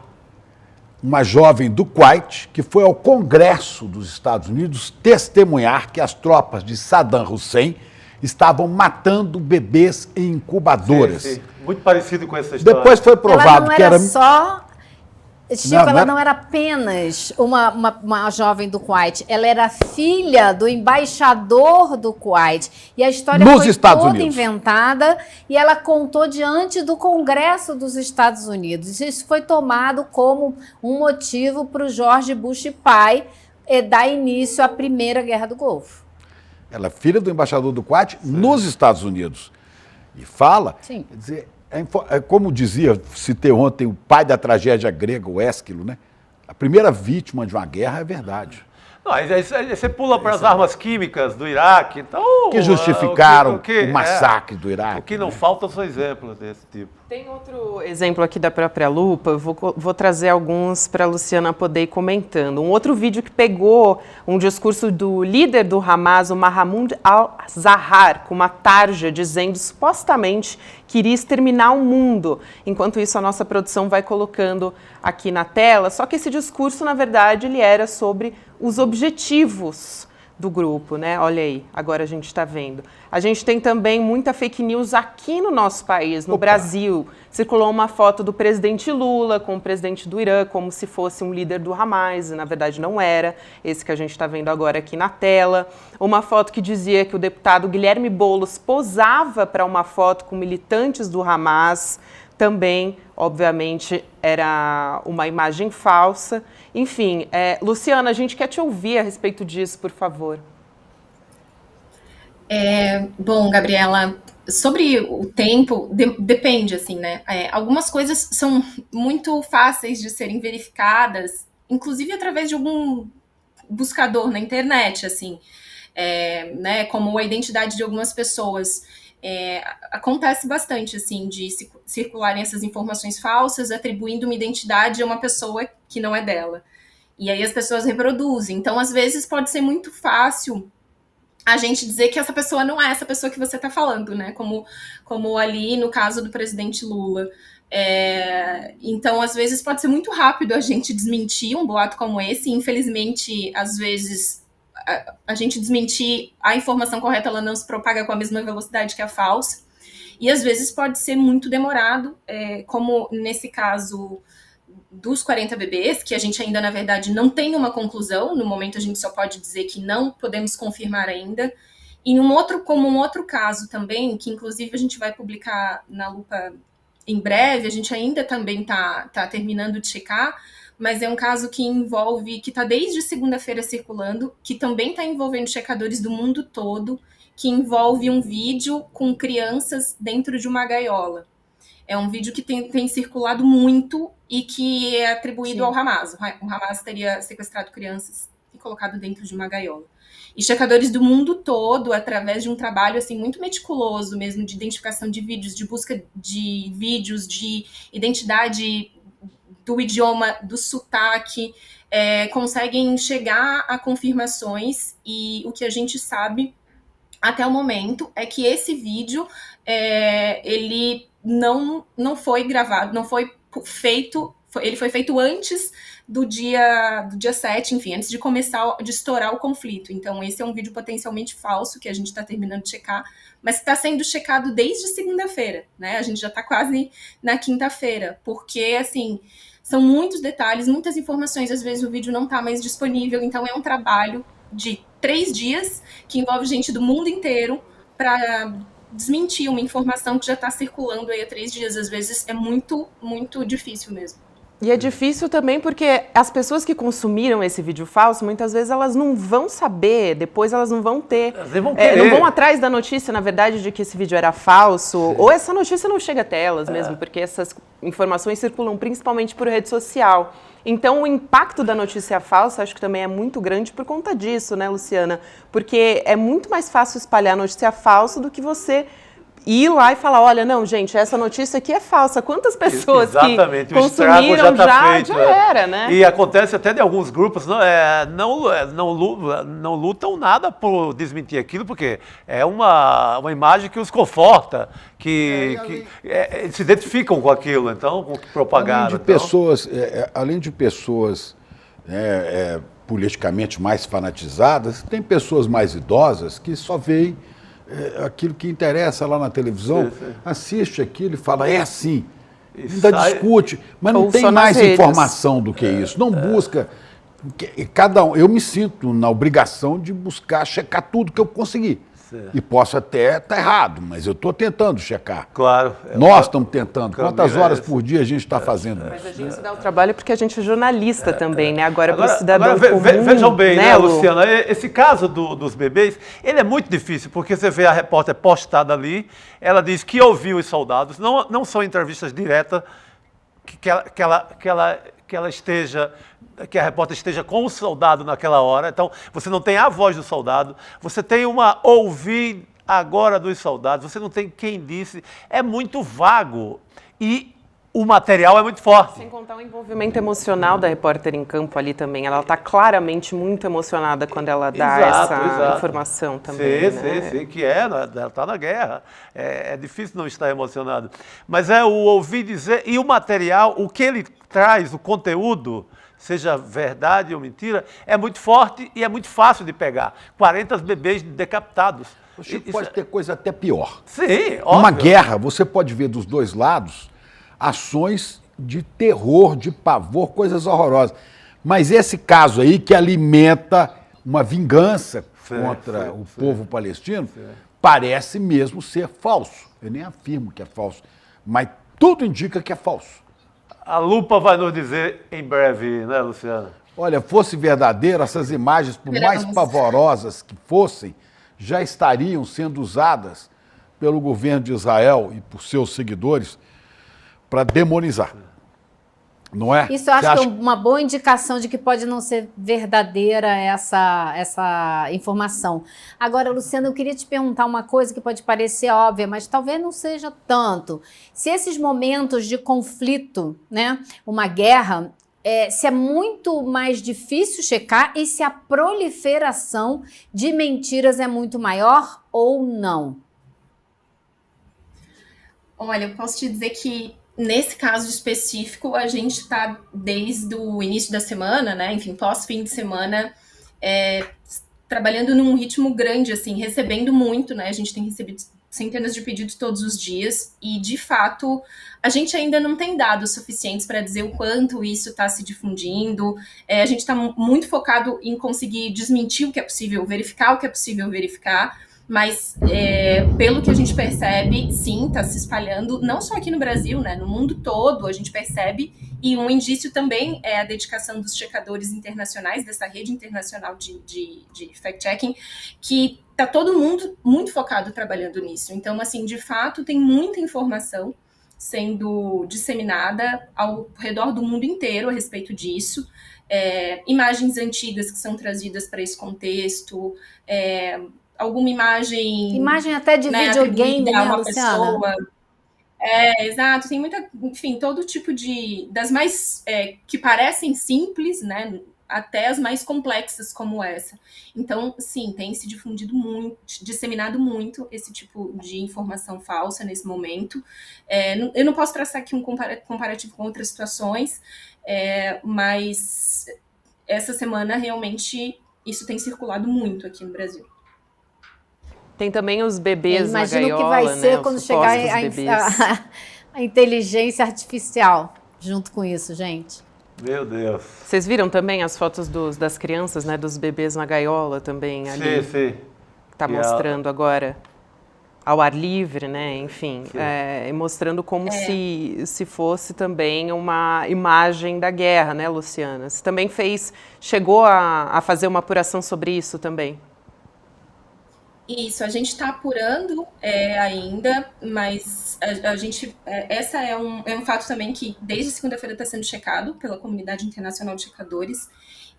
Speaker 7: uma jovem do Kuwait que foi ao Congresso dos Estados Unidos testemunhar que as tropas de Saddam Hussein estavam matando bebês em incubadoras.
Speaker 8: Sim. Muito parecido com essa história.
Speaker 7: Depois foi provado que era...
Speaker 4: só... Chico,
Speaker 7: Não,
Speaker 4: ela não era apenas uma jovem do Kuwait, ela era filha do embaixador do Kuwait. E a história
Speaker 7: Nos
Speaker 4: foi
Speaker 7: Estados
Speaker 4: toda
Speaker 7: Unidos.
Speaker 4: inventada e ela contou diante do Congresso dos Estados Unidos. Isso foi tomado como um motivo para o George Bush pai dar início à Primeira Guerra do Golfo.
Speaker 7: Ela é filha do embaixador do Kuwait nos Estados Unidos. E fala,
Speaker 4: Sim.
Speaker 7: quer dizer, como dizia, citei ontem, o pai da tragédia grega, o Ésquilo, né? A primeira vítima de uma guerra é verdade.
Speaker 8: Não, aí você pula para as armas químicas do Iraque, então...
Speaker 7: Que justificaram
Speaker 8: o
Speaker 7: o massacre do Iraque.
Speaker 8: O que não
Speaker 7: né?
Speaker 8: falta são exemplos desse tipo.
Speaker 6: Tem outro exemplo aqui da própria Lupa, eu vou trazer alguns para a Luciana poder ir comentando. Um outro vídeo que pegou um discurso do líder do Hamas, o Mahmoud al-Zahar, com uma tarja dizendo supostamente que iria exterminar o mundo. Enquanto isso, a nossa produção vai colocando aqui na tela. Só que esse discurso, na verdade, ele era sobre os objetivos do grupo, né? Olha aí, agora a gente está vendo. A gente tem também muita fake news aqui no nosso país, no Brasil. Circulou uma foto do presidente Lula com o presidente do Irã, como se fosse um líder do Hamas, e na verdade não era, esse que a gente está vendo agora aqui na tela. Uma foto que dizia que o deputado Guilherme Boulos posava para uma foto com militantes do Hamas, também, obviamente, era uma imagem falsa. Enfim, Luciana, a gente quer te ouvir a respeito disso, por favor.
Speaker 9: Bom, Gabriela, sobre o tempo, depende, assim, né? Algumas coisas são muito fáceis de serem verificadas, inclusive através de algum buscador na internet, assim, né? Como a identidade de algumas pessoas. Acontece bastante, assim, de circularem essas informações falsas, atribuindo uma identidade a uma pessoa que não é dela. E aí as pessoas reproduzem. Então, às vezes, pode ser muito fácil a gente dizer que essa pessoa não é essa pessoa que você está falando, né? Como ali no caso do presidente Lula. Então, às vezes, pode ser muito rápido a gente desmentir um boato como esse. Infelizmente, às vezes, a gente desmentir a informação correta, ela não se propaga com a mesma velocidade que a falsa. E, às vezes, pode ser muito demorado, como nesse caso dos 40 bebês, que a gente ainda, na verdade, não tem uma conclusão. No momento, a gente só pode dizer que não podemos confirmar ainda. E como um outro caso também, que inclusive a gente vai publicar na Lupa em breve, a gente ainda também tá terminando de checar, mas é um caso que está desde segunda-feira circulando, que também está envolvendo checadores do mundo todo, que envolve um vídeo com crianças dentro de uma gaiola. É um vídeo que tem circulado muito e que é atribuído ao Hamas. O Hamas teria sequestrado crianças e colocado dentro de uma gaiola. E checadores do mundo todo, através de um trabalho assim, muito meticuloso mesmo, de identificação de vídeos, de busca de vídeos, de identidade do idioma, do sotaque, conseguem chegar a confirmações. E o que a gente sabe até o momento é que esse vídeo, ele não foi gravado, não foi feito, ele foi feito antes do dia 7, enfim, antes de de estourar o conflito. Então, esse é um vídeo potencialmente falso, que a gente está terminando de checar, mas que está sendo checado desde segunda-feira, né? A gente já está quase na quinta-feira, porque, assim, são muitos detalhes, muitas informações, às vezes o vídeo não está mais disponível, então é um trabalho de 3 dias, que envolve gente do mundo inteiro, para desmentir uma informação que já está circulando aí há 3 dias. Às vezes é muito, muito difícil mesmo.
Speaker 6: E é difícil também porque as pessoas que consumiram esse vídeo falso, muitas vezes elas não vão saber, depois elas não vão ter, não vão atrás da notícia, na verdade, de que esse vídeo era falso, ou essa notícia não chega até elas mesmo, porque essas informações circulam principalmente por rede social. Então, o impacto da notícia falsa, acho que também é muito grande por conta disso, né, Luciana? Porque é muito mais fácil espalhar notícia falsa do que você ir lá e falar, olha, não, gente, essa notícia aqui é falsa. Quantas pessoas
Speaker 8: Exatamente,
Speaker 6: que consumiram já era, né?
Speaker 8: E acontece até de alguns grupos não lutam nada por desmentir aquilo, porque é uma imagem que os conforta, que se identificam com aquilo, então, com o que propagaram.
Speaker 7: Além de pessoas politicamente mais fanatizadas, tem pessoas mais idosas que só veem aquilo que interessa lá na televisão, assiste aquilo e fala, é assim, ainda discute, mas não tem mais informação do que isso, não busca, eu me sinto na obrigação de buscar, checar tudo que eu consegui. E posso até estar errado, mas eu estou tentando checar.
Speaker 8: Claro.
Speaker 7: Nós estamos tentando. Quantas horas por dia a gente está fazendo isso?
Speaker 6: Mas a gente se dá o trabalho porque a gente é jornalista também, né? Agora para o cidadão comum,
Speaker 8: vejam bem,
Speaker 6: né,
Speaker 8: Luciana, esse caso dos bebês, ele é muito difícil, porque você vê a repórter postada ali, ela diz que ouviu os soldados, não são entrevistas diretas, que a repórter esteja com o soldado naquela hora, então você não tem a voz do soldado, você tem ouvir agora dos soldados, você não tem quem disse, é muito vago e o material é muito forte.
Speaker 6: Sem contar o envolvimento emocional da repórter em campo ali também, ela está claramente muito emocionada quando ela dá essa informação também.
Speaker 8: Sim, que ela está na guerra, é difícil não estar emocionado, mas é o ouvir dizer, e o material, o que ele traz, o conteúdo, seja verdade ou mentira, é muito forte e é muito fácil de pegar. 40 bebês decapitados.
Speaker 7: Pode ter coisa até pior.
Speaker 8: Sim, óbvio.
Speaker 7: Uma guerra, você pode ver dos dois lados ações de terror, de pavor, coisas horrorosas. Mas esse caso aí que alimenta uma vingança contra o povo palestino, parece mesmo ser falso. Eu nem afirmo que é falso, mas tudo indica que é falso.
Speaker 8: A lupa vai nos dizer em breve, né, Luciana?
Speaker 7: Olha, fosse verdadeiro, essas imagens, por mais pavorosas que fossem, já estariam sendo usadas pelo governo de Israel e por seus seguidores para demonizar. Não é?
Speaker 4: Isso eu acho que é uma boa indicação de que pode não ser verdadeira essa informação. Agora, Luciana, eu queria te perguntar uma coisa que pode parecer óbvia, mas talvez não seja tanto. Se esses momentos de conflito, né, uma guerra, se é muito mais difícil checar e se a proliferação de mentiras é muito maior ou não?
Speaker 9: Olha, eu posso te dizer que nesse caso específico, a gente está desde o início da semana, né? Enfim, pós-fim de semana, trabalhando num ritmo grande, assim, recebendo muito, né? A gente tem recebido centenas de pedidos todos os dias e, de fato, a gente ainda não tem dados suficientes para dizer o quanto isso está se difundindo. A gente está muito focado em conseguir desmentir o que é possível verificar, o que é possível verificar. Mas, pelo que a gente percebe, sim, está se espalhando, não só aqui no Brasil, né, no mundo todo a gente percebe, e um indício também é a dedicação dos checadores internacionais, dessa rede internacional de fact-checking, que está todo mundo muito focado trabalhando nisso. Então, assim, de fato, tem muita informação sendo disseminada ao redor do mundo inteiro a respeito disso, imagens antigas que são trazidas para esse contexto, alguma imagem
Speaker 4: até de videogame, né, Luciana?
Speaker 9: Pessoa. Exato, tem muita, enfim, todo tipo das mais que parecem simples, né, até as mais complexas como essa. Então, sim, tem se difundido muito, disseminado muito esse tipo de informação falsa nesse momento. Eu não posso traçar aqui um comparativo com outras situações, mas essa semana realmente isso tem circulado muito aqui no Brasil.
Speaker 6: Tem também os bebês na gaiola,
Speaker 4: imagino que vai ser, né, quando chegar a inteligência artificial junto com isso, gente.
Speaker 8: Meu Deus.
Speaker 6: Vocês viram também as fotos das crianças, né, dos bebês na gaiola também ali?
Speaker 8: Sim.
Speaker 6: Tá mostrando agora ao ar livre, né, enfim, mostrando como se fosse também uma imagem da guerra, né, Luciana? Você também chegou a fazer uma apuração sobre isso também?
Speaker 9: Isso, a gente está apurando ainda, mas a gente, essa é um fato também que desde segunda-feira está sendo checado pela comunidade internacional de checadores,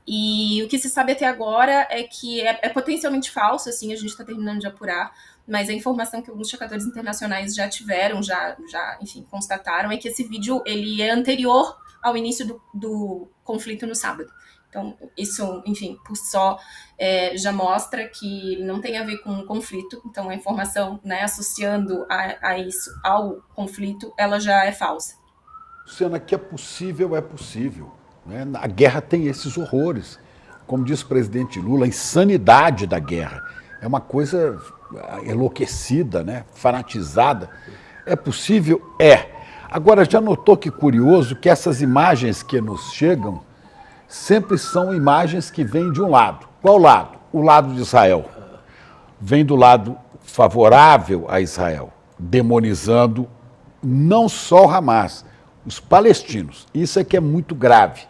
Speaker 9: e o que se sabe até agora é que é potencialmente falso, assim, a gente está terminando de apurar, mas a informação que alguns checadores internacionais já tiveram, enfim, constataram, é que esse vídeo ele é anterior ao início do conflito no sábado. Então, isso, enfim, por só já mostra que não tem a ver com o conflito. Então, a informação, né, associando a isso ao conflito, ela já é falsa.
Speaker 7: Luciana, que é possível, é possível. Né? A guerra tem esses horrores. Como disse o presidente Lula, a insanidade da guerra. É uma coisa enlouquecida, né? Fanatizada. É possível? É. Agora, já notou que curioso que essas imagens que nos chegam sempre são imagens que vêm de um lado. Qual lado? O lado de Israel. Vem do lado favorável a Israel, demonizando não só o Hamas, os palestinos. Isso é que é muito grave.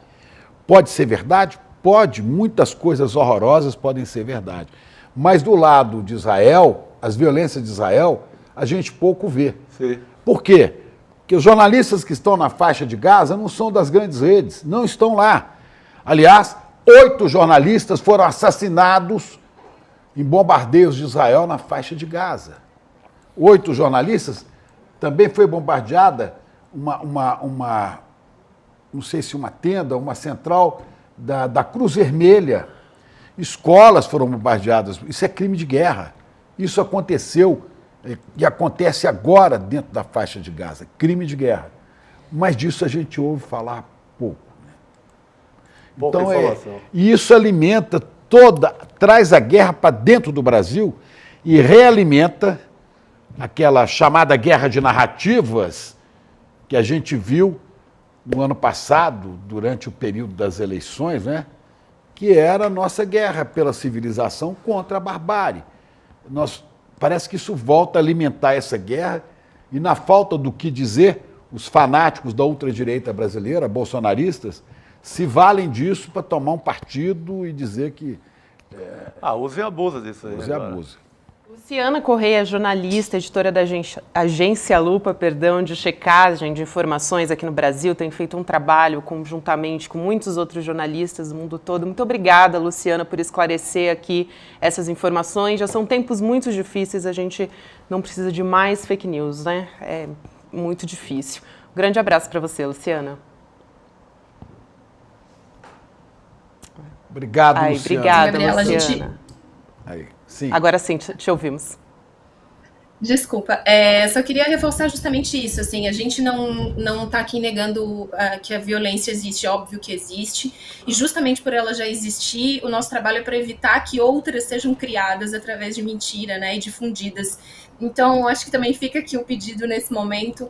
Speaker 7: Pode ser verdade? Pode. Muitas coisas horrorosas podem ser verdade. Mas do lado de Israel, as violências de Israel, a gente pouco vê.
Speaker 8: Sim.
Speaker 7: Por quê? Porque os jornalistas que estão na faixa de Gaza não são das grandes redes, não estão lá. Aliás, 8 jornalistas foram assassinados em bombardeios de Israel na faixa de Gaza. 8 jornalistas. Também foi bombardeada não sei se uma tenda, uma central da Cruz Vermelha. Escolas foram bombardeadas. Isso é crime de guerra. Isso aconteceu e acontece agora dentro da faixa de Gaza. Crime de guerra. Mas disso a gente ouve falar pouco. Né?
Speaker 8: Pouca informação.
Speaker 7: E isso alimenta traz a guerra para dentro do Brasil e realimenta aquela chamada guerra de narrativas que a gente viu no ano passado, durante o período das eleições, né? Que era a nossa guerra pela civilização contra a barbárie. Parece que isso volta a alimentar essa guerra e, na falta do que dizer, os fanáticos da ultradireita brasileira, bolsonaristas, se valem disso para tomar um partido e dizer que...
Speaker 8: usa e abusa disso aí.
Speaker 7: Usa e abusa.
Speaker 6: Luciana Correia, jornalista, editora da Agência Lupa, de checagem de informações aqui no Brasil, tem feito um trabalho conjuntamente com muitos outros jornalistas do mundo todo. Muito obrigada, Luciana, por esclarecer aqui essas informações. Já são tempos muito difíceis, a gente não precisa de mais fake news, né? É muito difícil. Um grande abraço para você, Luciana.
Speaker 7: Obrigado, Luciana.
Speaker 6: Obrigada,
Speaker 9: Gabriela,
Speaker 6: Luciana.
Speaker 7: Sim.
Speaker 6: Agora sim, te ouvimos.
Speaker 9: Desculpa, só queria reforçar justamente isso, assim, a gente não tá aqui negando que a violência existe, óbvio que existe, e justamente por ela já existir, o nosso trabalho é para evitar que outras sejam criadas através de mentira, né, e difundidas. Então, acho que também fica aqui o pedido nesse momento,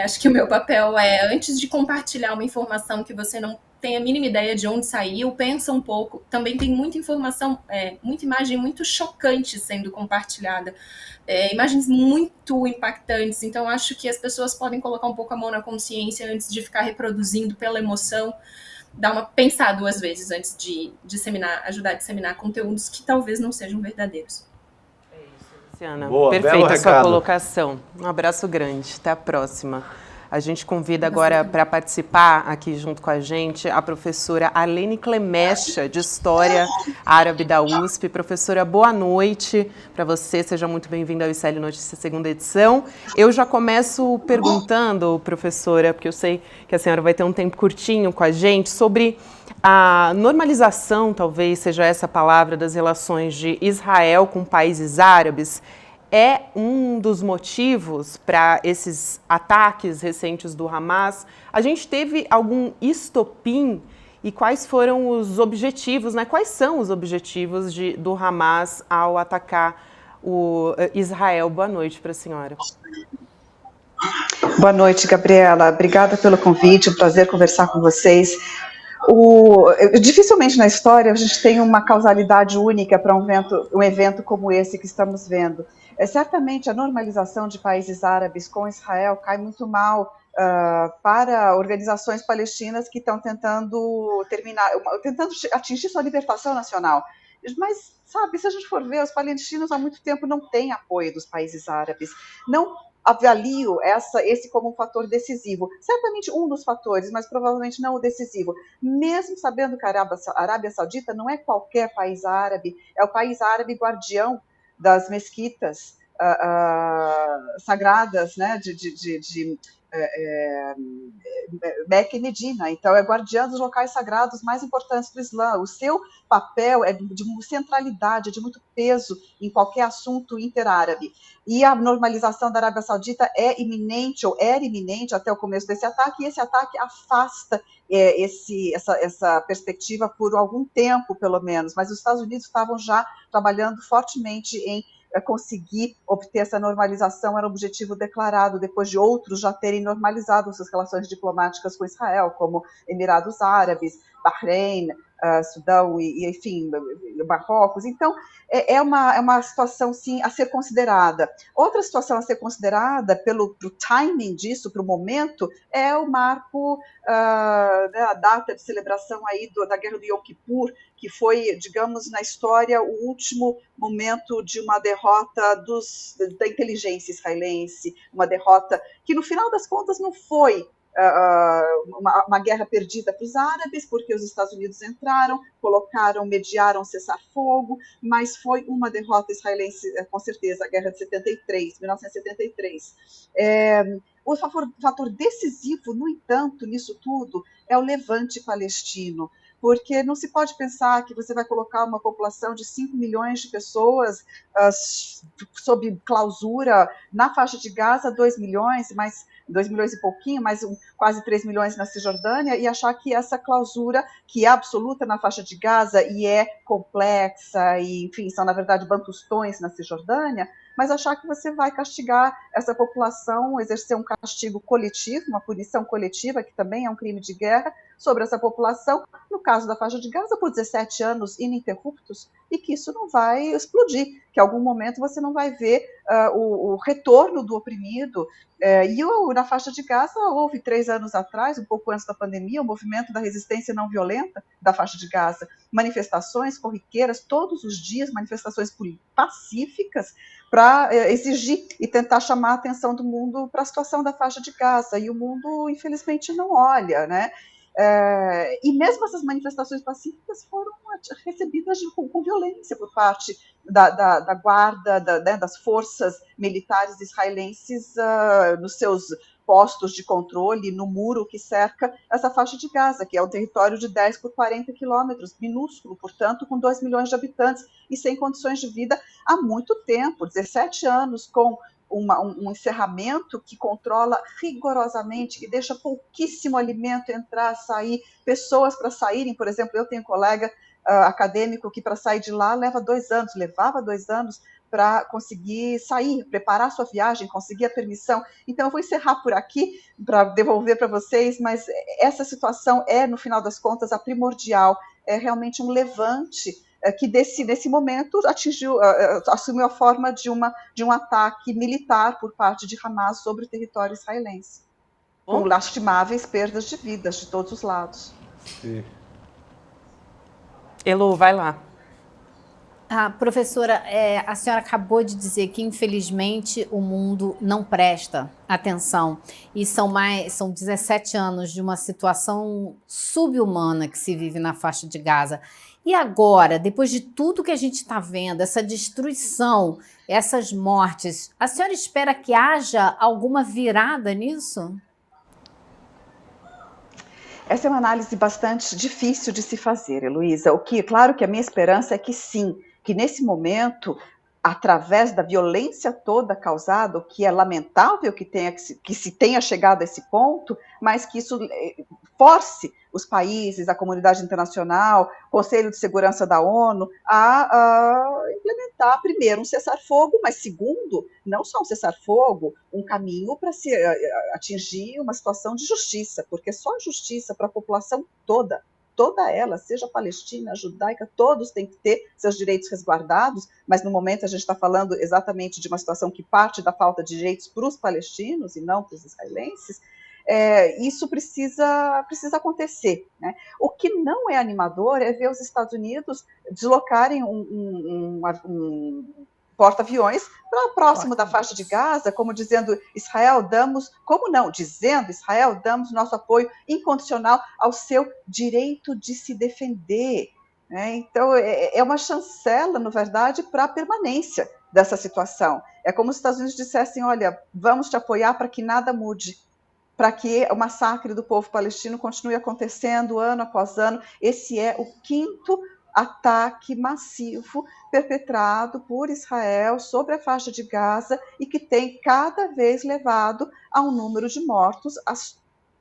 Speaker 9: acho que o meu papel é, antes de compartilhar uma informação que você não tem a mínima ideia de onde saiu, pensa um pouco. Também tem muita informação, muita imagem muito chocante sendo compartilhada, imagens muito impactantes. Então, acho que as pessoas podem colocar um pouco a mão na consciência antes de ficar reproduzindo pela emoção, dar uma pensar 2 vezes antes de ajudar a disseminar conteúdos que talvez não sejam verdadeiros.
Speaker 6: É isso, Luciana.
Speaker 8: Boa,
Speaker 6: perfeita a sua
Speaker 8: recado.
Speaker 6: colocação. Um abraço grande. Até a próxima. A gente convida agora para participar aqui junto com a gente a professora Arlene Clemecha, de História Árabe da USP. Professora, boa noite para você. Seja muito bem-vinda ao ICL Notícias, segunda edição. Eu já começo perguntando, professora, porque eu sei que a senhora vai ter um tempo curtinho com a gente, sobre a normalização, talvez seja essa a palavra, das relações de Israel com países árabes. É um dos motivos para esses ataques recentes do Hamas? A gente teve algum estopim e quais foram os objetivos, né? Quais são os objetivos do Hamas ao atacar o Israel? Boa noite para a senhora.
Speaker 10: Boa noite, Gabriela. Obrigada pelo convite, um prazer conversar com vocês. Dificilmente na história a gente tem uma causalidade única para um evento como esse que estamos vendo. Certamente a normalização de países árabes com Israel cai muito mal para organizações palestinas que estão tentando atingir sua libertação nacional. Mas, sabe, se a gente for ver, os palestinos há muito tempo não têm apoio dos países árabes. Não avalio esse como um fator decisivo. Certamente um dos fatores, mas provavelmente não o decisivo. Mesmo sabendo que a Arábia Saudita não é qualquer país árabe, é o país árabe guardião das mesquitas sagradas, né, de Meca e Medina. Então, é guardiã dos locais sagrados mais importantes do Islã. O seu papel é de centralidade, de muito peso em qualquer assunto interárabe. E a normalização da Arábia Saudita é iminente, ou era iminente até o começo desse ataque, e esse ataque afasta essa perspectiva por algum tempo, pelo menos. Mas os Estados Unidos estavam já trabalhando fortemente em conseguir obter essa normalização, era um objetivo declarado, depois de outros já terem normalizado suas relações diplomáticas com Israel, como Emirados Árabes, Bahrein, Sudão e enfim, Marrocos. Então, é uma situação, sim, a ser considerada. Outra situação a ser considerada pro timing disso, para o momento, é o marco, a data de celebração aí da Guerra do Yom Kippur, que foi, digamos, na história, o último momento de uma derrota da inteligência israelense, uma derrota que, no final das contas, não foi uma guerra perdida para os árabes, porque os Estados Unidos entraram, mediaram cessar-fogo, mas foi uma derrota israelense, com certeza, a Guerra de 1973. O fator decisivo, no entanto, nisso tudo, é o levante palestino, porque não se pode pensar que você vai colocar uma população de 5 milhões de pessoas sob clausura na faixa de Gaza, 2 milhões e pouquinho, mais quase 3 milhões na Cisjordânia, e achar que essa clausura, que é absoluta na faixa de Gaza e é complexa, e, enfim, são, na verdade, bantustões na Cisjordânia, mas achar que você vai castigar essa população, exercer um castigo coletivo, uma punição coletiva, que também é um crime de guerra, sobre essa população, no caso da faixa de Gaza, por 17 anos ininterruptos, e que isso não vai explodir, que em algum momento você não vai ver o retorno do oprimido. Na faixa de Gaza, houve 3 anos atrás, um pouco antes da pandemia, o movimento da resistência não violenta da faixa de Gaza, manifestações corriqueiras, todos os dias, manifestações pacíficas, para exigir e tentar chamar a atenção do mundo para a situação da faixa de Gaza, e o mundo, infelizmente, não olha, né? E mesmo essas manifestações pacíficas foram recebidas com violência por parte da guarda, das forças militares israelenses nos seus postos de controle, no muro que cerca essa faixa de Gaza, que é um território de 10 por 40 quilômetros, minúsculo, portanto, com 2 milhões de habitantes e sem condições de vida há muito tempo, 17 anos, com um encerramento que controla rigorosamente, que deixa pouquíssimo alimento entrar, sair, pessoas para saírem, por exemplo, eu tenho um colega acadêmico que para sair de lá levava 2 anos para conseguir sair, preparar sua viagem, conseguir a permissão. Então, eu vou encerrar por aqui para devolver para vocês, mas essa situação é, no final das contas, a primordial, é realmente um levante que nesse momento assumiu a forma de um ataque militar por parte de Hamas sobre o território israelense, com lastimáveis perdas de vidas de todos os lados.
Speaker 8: Sim.
Speaker 6: Elo, vai lá.
Speaker 4: Professora, a senhora acabou de dizer que, infelizmente, o mundo não presta atenção. E são 17 anos de uma situação subhumana que se vive na faixa de Gaza. E agora, depois de tudo que a gente está vendo, essa destruição, essas mortes, a senhora espera que haja alguma virada nisso?
Speaker 10: Essa é uma análise bastante difícil de se fazer, Heloísa. Claro que a minha esperança é que sim, que nesse momento, através da violência toda causada, o que é lamentável que se tenha chegado a esse ponto, mas que isso force os países, a comunidade internacional, o Conselho de Segurança da ONU, a implementar, primeiro, um cessar-fogo, mas segundo, não só um cessar-fogo, um caminho para se atingir uma situação de justiça, porque só a justiça para a população toda ela, seja palestina, judaica, todos têm que ter seus direitos resguardados, mas no momento a gente está falando exatamente de uma situação que parte da falta de direitos para os palestinos e não para os israelenses. Isso precisa acontecer, né? O que não é animador é ver os Estados Unidos deslocarem um porta-aviões para próximo da faixa de Gaza, como dizendo, Israel, damos nosso apoio incondicional ao seu direito de se defender. Então, é uma chancela, na verdade, para a permanência dessa situação. É como se os Estados Unidos dissessem, olha, vamos te apoiar para que nada mude, para que o massacre do povo palestino continue acontecendo ano após ano. Esse é o 5º ataque massivo perpetrado por Israel sobre a faixa de Gaza e que tem cada vez levado a um número de mortos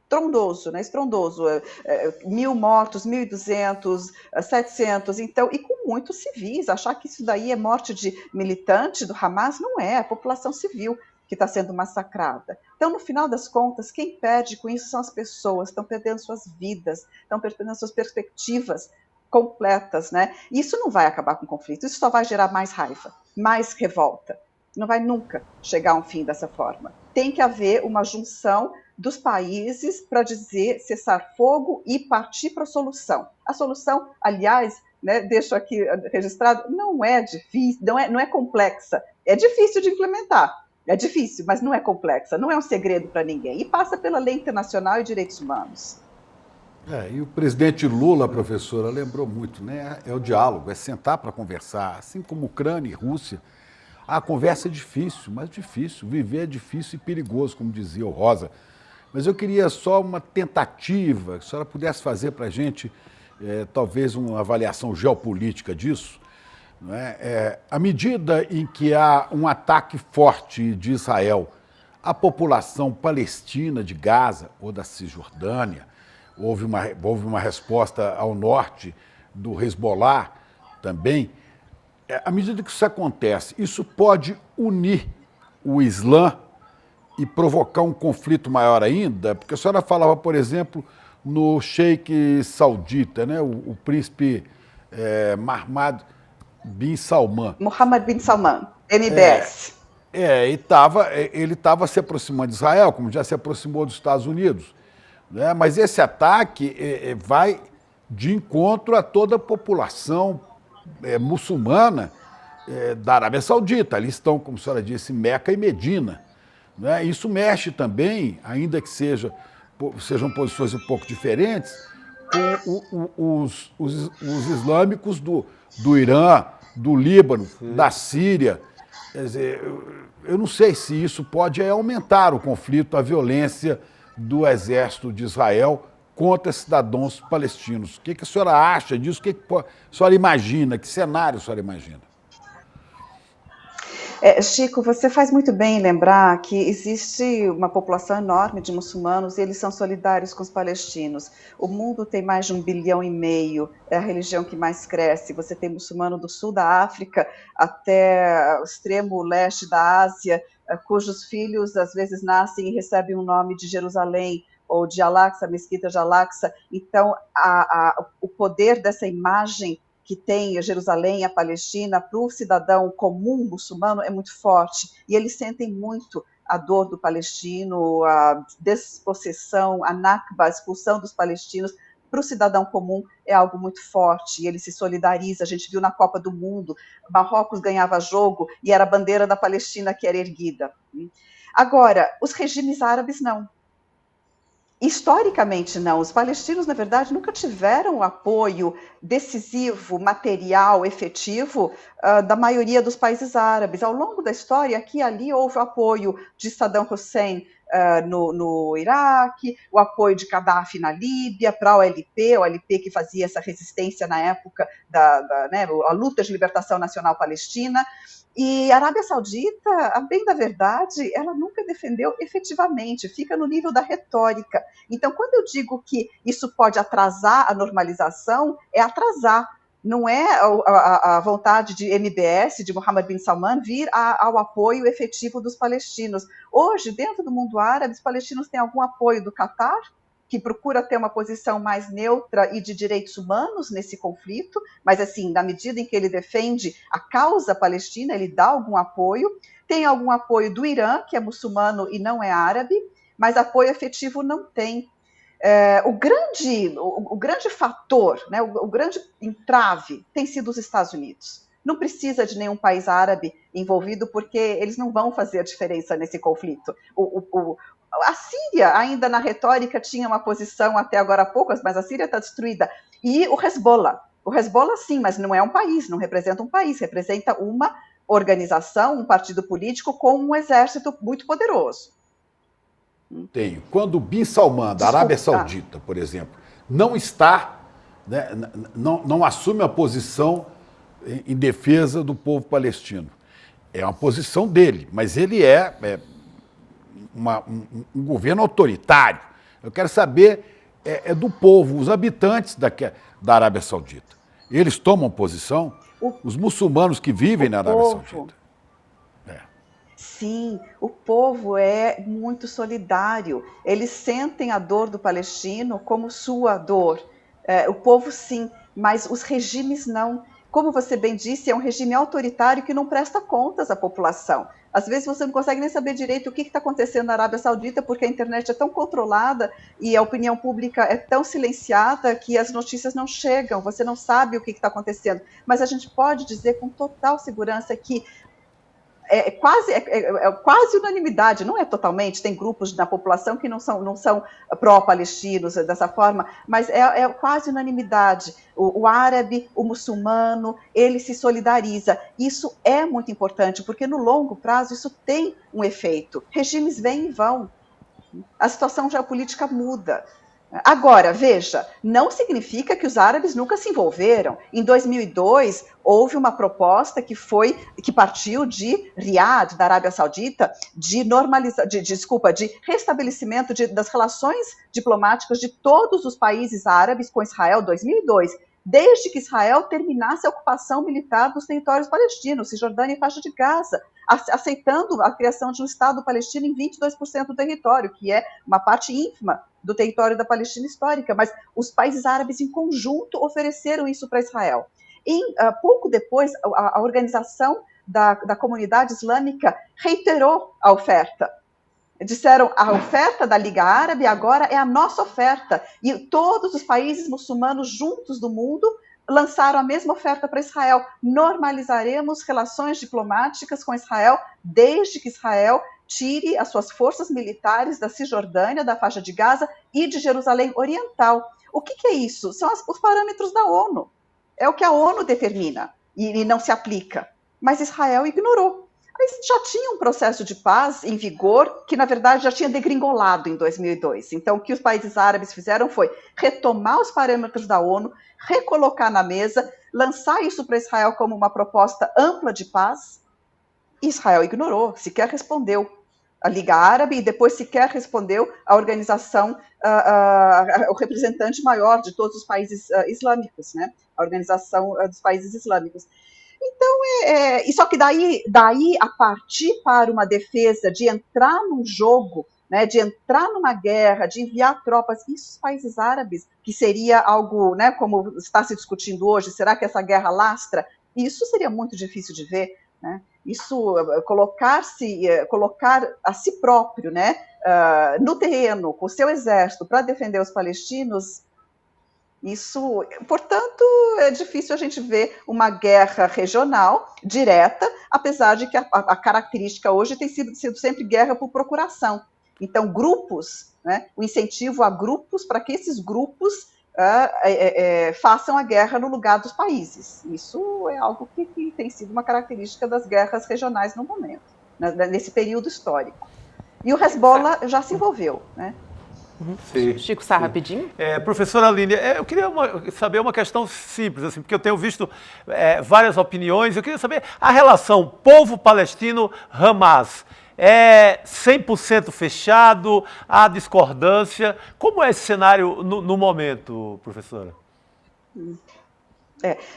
Speaker 10: estrondoso, 1.000 mortos, 1.200, 700, então, e com muitos civis. Achar que isso daí é morte de militante do Hamas, não é, a população civil que está sendo massacrada. Então, no final das contas, quem perde com isso são as pessoas, estão perdendo suas vidas, estão perdendo suas perspectivas completas, né? E isso não vai acabar com o conflito, isso só vai gerar mais raiva, mais revolta. Não vai nunca chegar a um fim dessa forma. Tem que haver uma junção dos países para dizer cessar fogo e partir para a solução. A solução, aliás, né, deixo aqui registrado, não é difícil, não é complexa, é difícil de implementar. É difícil, mas não é complexa, não é um segredo para ninguém. E passa pela lei internacional e direitos humanos.
Speaker 7: E o presidente Lula, professora, lembrou muito, né? É o diálogo, é sentar para conversar. Assim como Ucrânia e Rússia, a conversa é difícil, mas difícil. Viver é difícil e perigoso, como dizia o Rosa. Mas eu queria só uma tentativa, que a senhora pudesse fazer para a gente, talvez uma avaliação geopolítica disso. Não é? À medida em que há um ataque forte de Israel à população palestina de Gaza ou da Cisjordânia, houve uma resposta ao norte do Hezbollah também, à medida que isso acontece, isso pode unir o Islã e provocar um conflito maior ainda? Porque a senhora falava, por exemplo, no sheik saudita, né? o príncipe Mohammed bin Salman.
Speaker 10: Mohammed bin Salman, MBS.
Speaker 7: Ele estava se aproximando de Israel, como já se aproximou dos Estados Unidos. Né? Mas esse ataque vai de encontro a toda a população muçulmana da Arábia Saudita. Ali estão, como a senhora disse, Meca e Medina. Né? Isso mexe também, ainda que sejam posições um pouco diferentes, com os islâmicos do Irã, do Líbano, da Síria. Quer dizer, eu não sei se isso pode aumentar o conflito, a violência do exército de Israel contra cidadãos palestinos. O que a senhora acha disso? O que a senhora imagina? Que cenário a senhora imagina?
Speaker 10: Chico, você faz muito bem em lembrar que existe uma população enorme de muçulmanos e eles são solidários com os palestinos. O mundo tem mais de 1,5 bilhão, é a religião que mais cresce. Você tem muçulmano do sul da África até o extremo leste da Ásia, cujos filhos às vezes nascem e recebem o nome de Jerusalém ou de Al-Aqsa, Mesquita de Al-Aqsa. Então, o poder dessa imagem que tem a Jerusalém, a Palestina, para o cidadão comum muçulmano é muito forte. E eles sentem muito a dor do palestino, a despossessão, a Nakba, a expulsão dos palestinos. Para o cidadão comum é algo muito forte, e ele se solidariza. A gente viu na Copa do Mundo, Marrocos ganhava jogo e era a bandeira da Palestina que era erguida. Agora, os regimes árabes não. Historicamente, não. Os palestinos, na verdade, nunca tiveram apoio decisivo, material, efetivo da maioria dos países árabes. Ao longo da história, aqui e ali, houve o apoio de Saddam Hussein no Iraque, o apoio de Gaddafi na Líbia, para a OLP que fazia essa resistência na época a luta de libertação nacional palestina. E a Arábia Saudita, a bem da verdade, ela nunca defendeu efetivamente, fica no nível da retórica. Então, quando eu digo que isso pode atrasar a normalização, é atrasar. Não é a vontade de MBS, de Mohammed bin Salman, vir ao apoio efetivo dos palestinos. Hoje, dentro do mundo árabe, os palestinos têm algum apoio do Catar, que procura ter uma posição mais neutra e de direitos humanos nesse conflito, mas, assim, na medida em que ele defende a causa palestina, ele dá algum apoio. Tem algum apoio do Irã, que é muçulmano e não é árabe, mas apoio efetivo não tem. O grande fator, né, o grande entrave tem sido os Estados Unidos. Não precisa de nenhum país árabe envolvido, porque eles não vão fazer a diferença nesse conflito. A Síria, ainda na retórica, tinha uma posição até agora há pouco, mas a Síria está destruída. E o Hezbollah, sim, mas não é um país, não representa um país, representa uma organização, um partido político com um exército muito poderoso.
Speaker 7: Tenho. Quando o Bin Salman, da Arábia Saudita, por exemplo, não está, né, não assume a posição em defesa do povo palestino. É uma posição dele, mas ele é um governo autoritário. Eu quero saber do povo, os habitantes da Arábia Saudita. Eles tomam posição? Os muçulmanos que vivem na Arábia Saudita.
Speaker 10: Sim, o povo é muito solidário. Eles sentem a dor do palestino como sua dor. O povo sim, mas os regimes não. Como você bem disse, é um regime autoritário que não presta contas à população. Às vezes você não consegue nem saber direito o que está acontecendo na Arábia Saudita, porque a internet é tão controlada e a opinião pública é tão silenciada que as notícias não chegam, você não sabe o que está acontecendo. Mas a gente pode dizer com total segurança que é quase unanimidade, não é totalmente, tem grupos na população que não são pró-palestinos dessa forma, mas é quase unanimidade. O árabe, o muçulmano, ele se solidariza. Isso é muito importante, porque no longo prazo isso tem um efeito. Regimes vêm e vão. A situação geopolítica muda. Agora, veja, não significa que os árabes nunca se envolveram. Em 2002, houve uma proposta que partiu de Riad, da Arábia Saudita, de restabelecimento das relações diplomáticas de todos os países árabes com Israel, 2002, desde que Israel terminasse a ocupação militar dos territórios palestinos, Cisjordânia e faixa de Gaza, aceitando a criação de um Estado palestino em 22% do território, que é uma parte ínfima do território da Palestina histórica, mas os países árabes em conjunto ofereceram isso para Israel. Pouco depois, a organização da comunidade islâmica reiterou a oferta. Disseram, a oferta da Liga Árabe agora é a nossa oferta. E todos os países muçulmanos juntos do mundo lançaram a mesma oferta para Israel. Normalizaremos relações diplomáticas com Israel desde que Israel tire as suas forças militares da Cisjordânia, da faixa de Gaza e de Jerusalém Oriental. O que é isso? São os parâmetros da ONU. É o que a ONU determina e não se aplica. Mas Israel ignorou. Mas já tinha um processo de paz em vigor que, na verdade, já tinha degringolado em 2002. Então, o que os países árabes fizeram foi retomar os parâmetros da ONU, recolocar na mesa, lançar isso para Israel como uma proposta ampla de paz. E Israel ignorou, sequer respondeu a Liga Árabe e depois sequer respondeu a organização, o representante maior de todos os países islâmicos, né? A Organização dos Países Islâmicos. Então, só que daí a partir para uma defesa de entrar num jogo, né, de entrar numa guerra, de enviar tropas, isso os países árabes, que seria algo, né, como está se discutindo hoje, será que essa guerra lastra? Isso seria muito difícil de ver, né? Isso, colocar a si próprio, né, no terreno, com o seu exército, para defender os palestinos. Isso, portanto, é difícil a gente ver uma guerra regional direta, apesar de que a característica hoje tem sido sempre guerra por procuração. Então, grupos, né, o incentivo a grupos para que esses grupos façam a guerra no lugar dos países. Isso é algo que tem sido uma característica das guerras regionais no momento, nesse período histórico. E o Hezbollah já se envolveu, né?
Speaker 6: Sim, Chico Sá, rapidinho.
Speaker 8: Professora Aline, eu queria saber uma questão simples, assim, porque eu tenho visto várias opiniões. Eu queria saber a relação povo palestino-Hamas. É 100% fechado? Há discordância? Como é esse cenário no momento, professora?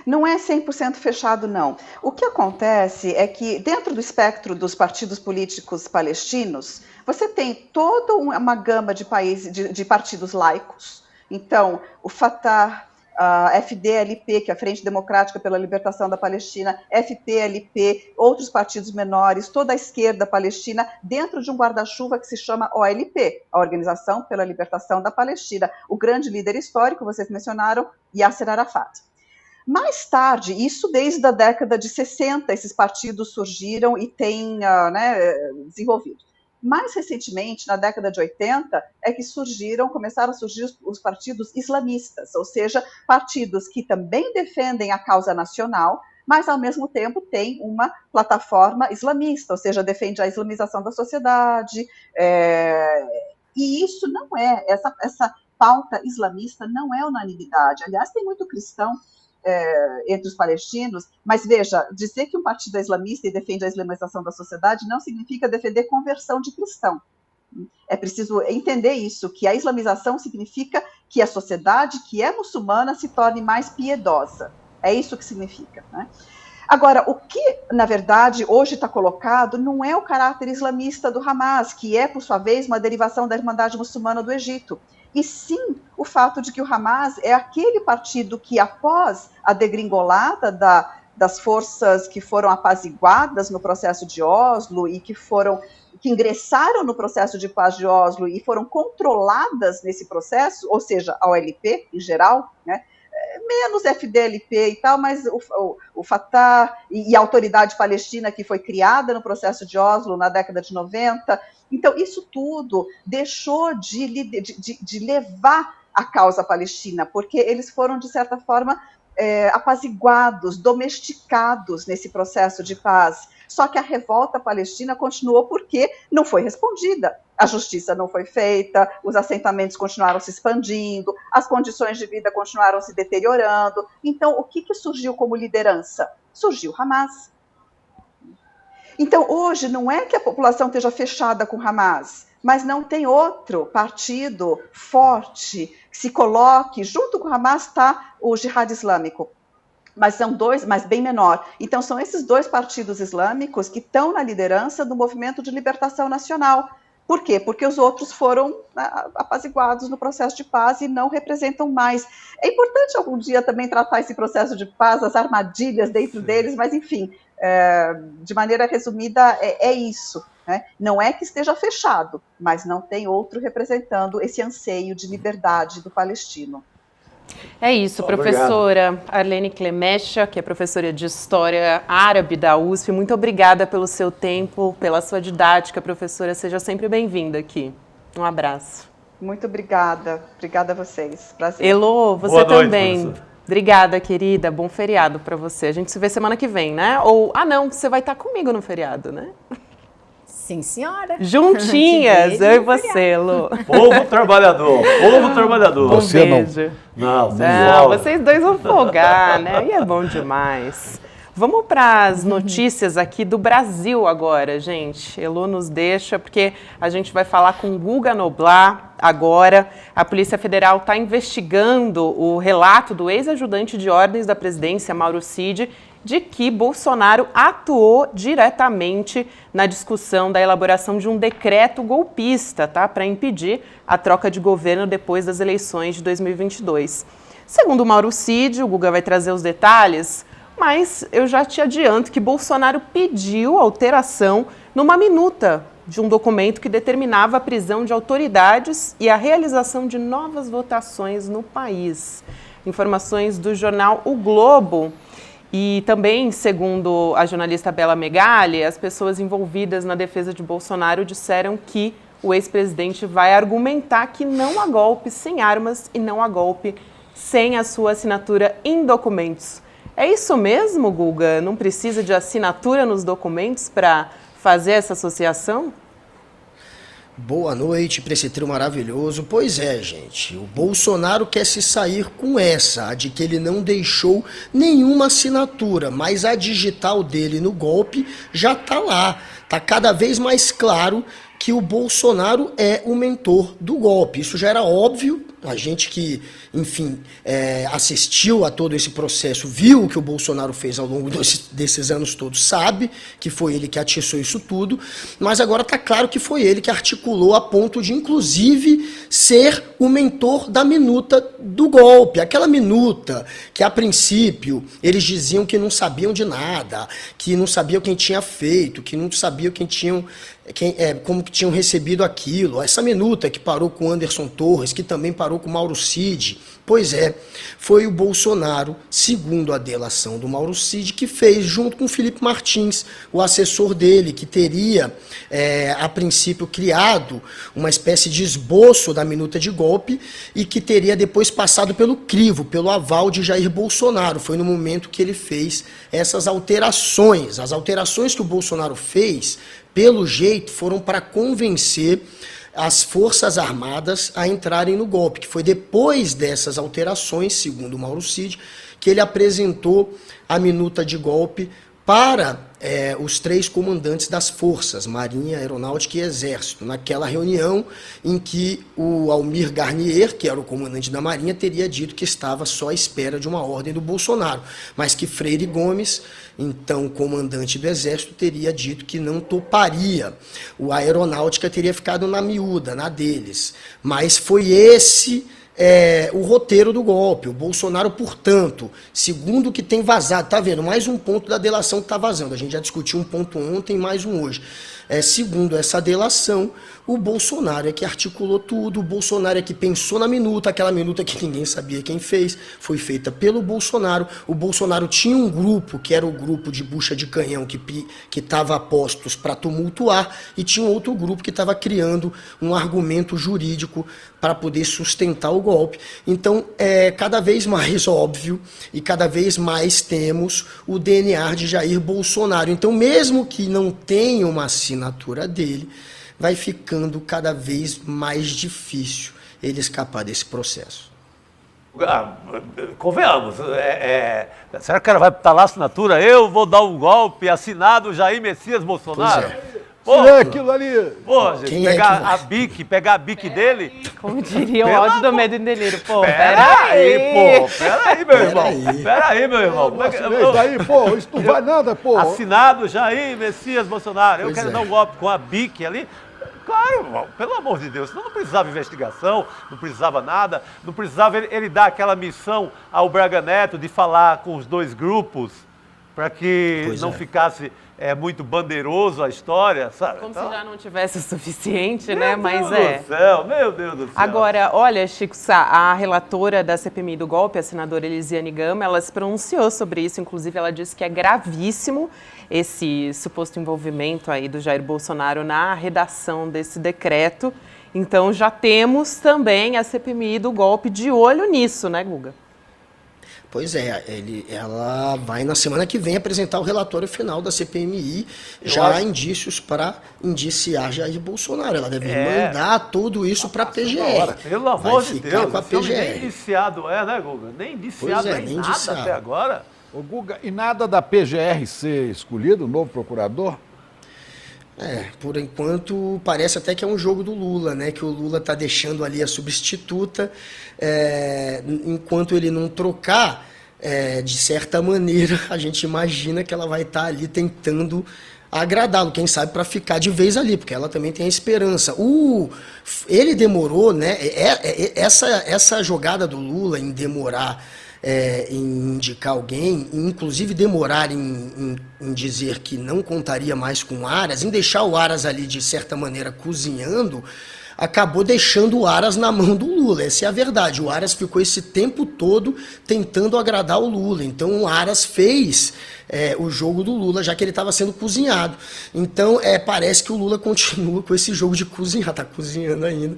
Speaker 10: Não é 100% fechado, não. O que acontece é que, dentro do espectro dos partidos políticos palestinos, você tem toda uma gama de partidos laicos. Então, o Fatah, a FDLP, que é a Frente Democrática pela Libertação da Palestina, FPLP, outros partidos menores, toda a esquerda palestina, dentro de um guarda-chuva que se chama OLP, a Organização pela Libertação da Palestina. O grande líder histórico, vocês mencionaram, Yasser Arafat. Mais tarde, isso desde a década de 60, esses partidos surgiram e têm desenvolvido. Mais recentemente, na década de 80, é que começaram a surgir os partidos islamistas, ou seja, partidos que também defendem a causa nacional, mas ao mesmo tempo tem uma plataforma islamista, ou seja, defende a islamização da sociedade, e isso não é, essa pauta islamista não é unanimidade. Aliás, tem muito cristão entre os palestinos, mas veja, dizer que um partido é islamista e defende a islamização da sociedade não significa defender conversão de cristão. É preciso entender isso, que a islamização significa que a sociedade que é muçulmana se torne mais piedosa. É isso que significa, né? Agora, o que, na verdade, hoje está colocado não é o caráter islamista do Hamas, que é, por sua vez, uma derivação da Irmandade Muçulmana do Egito, e sim o fato de que o Hamas é aquele partido que, após a degringolada das forças que foram apaziguadas no processo de Oslo e que ingressaram no processo de paz de Oslo e foram controladas nesse processo, ou seja, a OLP em geral, né, menos FDLP e tal, mas o Fatah e a autoridade palestina que foi criada no processo de Oslo na década de 90, então isso tudo deixou de levar a causa palestina, porque eles foram, de certa forma, apaziguados, domesticados nesse processo de paz. Só que a revolta palestina continuou porque não foi respondida. A justiça não foi feita, os assentamentos continuaram se expandindo, as condições de vida continuaram se deteriorando. Então, o que surgiu como liderança? Surgiu Hamas. Então, hoje, não é que a população esteja fechada com Hamas, mas não tem outro partido forte que se coloque. Junto com Hamas está o Jihad Islâmico. Mas são dois, mas bem menor. Então, são esses dois partidos islâmicos que estão na liderança do movimento de libertação nacional. Por quê? Porque os outros foram apaziguados no processo de paz e não representam mais. É importante algum dia também tratar esse processo de paz, as armadilhas dentro deles, mas, enfim, de maneira resumida, é isso. Né? Não é que esteja fechado, mas não tem outro representando esse anseio de liberdade do palestino.
Speaker 6: É isso, professora Arlene Clemecha, que é professora de História Árabe da USP. Muito obrigada pelo seu tempo, pela sua didática, professora. Seja sempre bem-vinda aqui. Um abraço.
Speaker 10: Muito obrigada. Obrigada a vocês. Prazer.
Speaker 6: Elô, você
Speaker 8: Boa noite,
Speaker 6: também.
Speaker 8: professora.
Speaker 6: Obrigada, querida. Bom feriado para você. A gente se vê semana que vem, né? Ou, não, você vai estar comigo no feriado, né?
Speaker 4: Sim, senhora.
Speaker 6: Juntinhas, eu e você, Elô.
Speaker 8: Povo trabalhador, povo trabalhador.
Speaker 7: Você
Speaker 6: beijo.
Speaker 8: Não,
Speaker 6: vocês dois vão folgar, né? E é bom demais. Vamos para as notícias aqui do Brasil agora, gente. Elô nos deixa, porque a gente vai falar com Guga Noblar agora. A Polícia Federal está investigando o relato do ex-ajudante de ordens da presidência, Mauro Cid, de que Bolsonaro atuou diretamente na discussão da elaboração de um decreto golpista, tá? Para impedir a troca de governo depois das eleições de 2022. Segundo Mauro Cid, o Guga vai trazer os detalhes, mas eu já te adianto que Bolsonaro pediu alteração numa minuta de um documento que determinava a prisão de autoridades e a realização de novas votações no país. Informações do jornal O Globo. E também, segundo a jornalista Bela Megali, as pessoas envolvidas na defesa de Bolsonaro disseram que o ex-presidente vai argumentar que não há golpe sem armas e não há golpe sem a sua assinatura em documentos. É isso mesmo, Guga? Não precisa de assinatura nos documentos para fazer essa associação?
Speaker 11: Boa noite para esse trio maravilhoso. Pois é, gente, o Bolsonaro quer se sair com essa, a de que ele não deixou nenhuma assinatura, mas a digital dele no golpe já tá lá. Tá cada vez mais claro que o Bolsonaro é o mentor do golpe. Isso já era óbvio, a gente que, enfim, assistiu a todo esse processo, viu o que o Bolsonaro fez ao longo desses anos todos, sabe que foi ele que atiçou isso tudo, mas agora está claro que foi ele que articulou a ponto de, inclusive, ser o mentor da minuta do golpe. Aquela minuta que, a princípio, eles diziam que não sabiam de nada, que não sabiam quem tinha feito, que não sabiam quem tinham como que tinham recebido aquilo, essa minuta que parou com Anderson Torres, que também parou com Mauro Cid. Pois é, foi o Bolsonaro, segundo a delação do Mauro Cid, que fez junto com o Felipe Martins, o assessor dele, que teria, a princípio, criado uma espécie de esboço da minuta de golpe e que teria depois passado pelo crivo, pelo aval de Jair Bolsonaro. Foi no momento que ele fez essas alterações. As alterações que o Bolsonaro fez, pelo jeito, foram para convencer as Forças Armadas a entrarem no golpe, que foi depois dessas alterações, segundo o Mauro Cid, que ele apresentou a minuta de golpe para os 3 comandantes das forças, Marinha, Aeronáutica e Exército, naquela reunião em que o Almir Garnier, que era o comandante da Marinha, teria dito que estava só à espera de uma ordem do Bolsonaro, mas que Freire Gomes, então comandante do Exército, teria dito que não toparia. A Aeronáutica teria ficado na miúda, na deles. Mas foi esse o roteiro do golpe. O Bolsonaro, portanto, segundo o que tem vazado, tá vendo? Mais um ponto da delação que está vazando. A gente já discutiu um ponto ontem, mais um hoje. Segundo essa delação, o Bolsonaro é que articulou tudo, o Bolsonaro é que pensou na minuta, aquela minuta que ninguém sabia quem fez, foi feita pelo Bolsonaro. O Bolsonaro tinha um grupo, que era o grupo de bucha de canhão, que estava a postos para tumultuar, e tinha um outro grupo que estava criando um argumento jurídico para poder sustentar o golpe. Então, é cada vez mais óbvio e cada vez mais temos o DNA de Jair Bolsonaro. Então, mesmo que não tenha uma assinatura dele, vai ficando cada vez mais difícil ele escapar desse processo.
Speaker 8: Convenhamos, será que o cara vai estar lá a assinatura? Eu vou dar um golpe assinado Jair Messias Bolsonaro?
Speaker 7: Pô, é aquilo ali.
Speaker 8: Pô, gente, pegar a bique dele.
Speaker 6: Como diria o áudio do Medo e Delírio. Pô,
Speaker 8: peraí, meu irmão. Peraí, meu irmão.
Speaker 7: Pô, isso não vai nada, pô.
Speaker 8: Assinado Jair Messias Bolsonaro. Eu quero dar um golpe com a bique ali. Claro, irmão, pelo amor de Deus, senão não precisava investigação, não precisava nada, não precisava ele dar aquela missão ao Braga Neto de falar com os 2 grupos para que não ficasse muito bandeiroso a história, sabe?
Speaker 6: Como se já não tivesse o suficiente, né? Mas
Speaker 8: Meu Deus do céu.
Speaker 6: Agora, olha, Chico Sá, a relatora da CPMI do golpe, a senadora Elisiane Gama, ela se pronunciou sobre isso, inclusive ela disse que é gravíssimo esse suposto envolvimento aí do Jair Bolsonaro na redação desse decreto. Então já temos também a CPMI do golpe de olho nisso, né, Guga?
Speaker 11: Pois é, ela vai na semana que vem apresentar o relatório final da CPMI, há indícios para indiciar Jair Bolsonaro. Ela deve mandar tudo isso para a PGR.
Speaker 8: Pelo amor de Deus,
Speaker 11: com a PGR.
Speaker 8: Nem indiciado né, Guga? Nem indiciado nem nada indiciado até agora.
Speaker 7: Ô, Guga, e nada da PGR ser escolhido, o novo procurador?
Speaker 11: Por enquanto parece até que é um jogo do Lula, né? Que o Lula está deixando ali a substituta, enquanto ele não trocar, de certa maneira a gente imagina que ela vai estar ali tentando agradá-lo, quem sabe para ficar de vez ali, porque ela também tem a esperança. Ele demorou, né? Essa jogada do Lula em demorar em indicar alguém, inclusive demorar em dizer que não contaria mais com o Aras, em deixar o Aras ali de certa maneira cozinhando, acabou deixando o Aras na mão do Lula. Essa é a verdade. O Aras ficou esse tempo todo tentando agradar o Lula. Então o Aras fez o jogo do Lula, já que ele estava sendo cozinhado. Então parece que o Lula continua com esse jogo de cozinhar, está cozinhando ainda.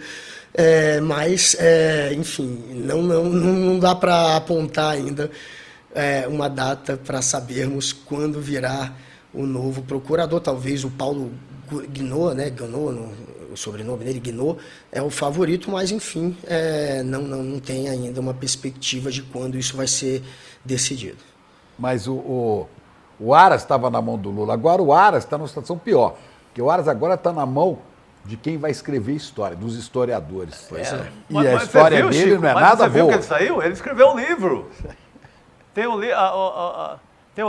Speaker 11: Enfim, não dá para apontar ainda uma data para sabermos quando virá o novo procurador. Talvez o Paulo Guinot, né? O sobrenome dele, Guinot, é o favorito, mas enfim, não tem ainda uma perspectiva de quando isso vai ser decidido.
Speaker 7: Mas o Aras estava na mão do Lula, agora o Aras está numa situação pior, porque o Aras agora está na mão de quem vai escrever história, dos historiadores. E a história dele não é nada boa.
Speaker 8: Você viu que ele saiu? Ele escreveu um livro. Tem um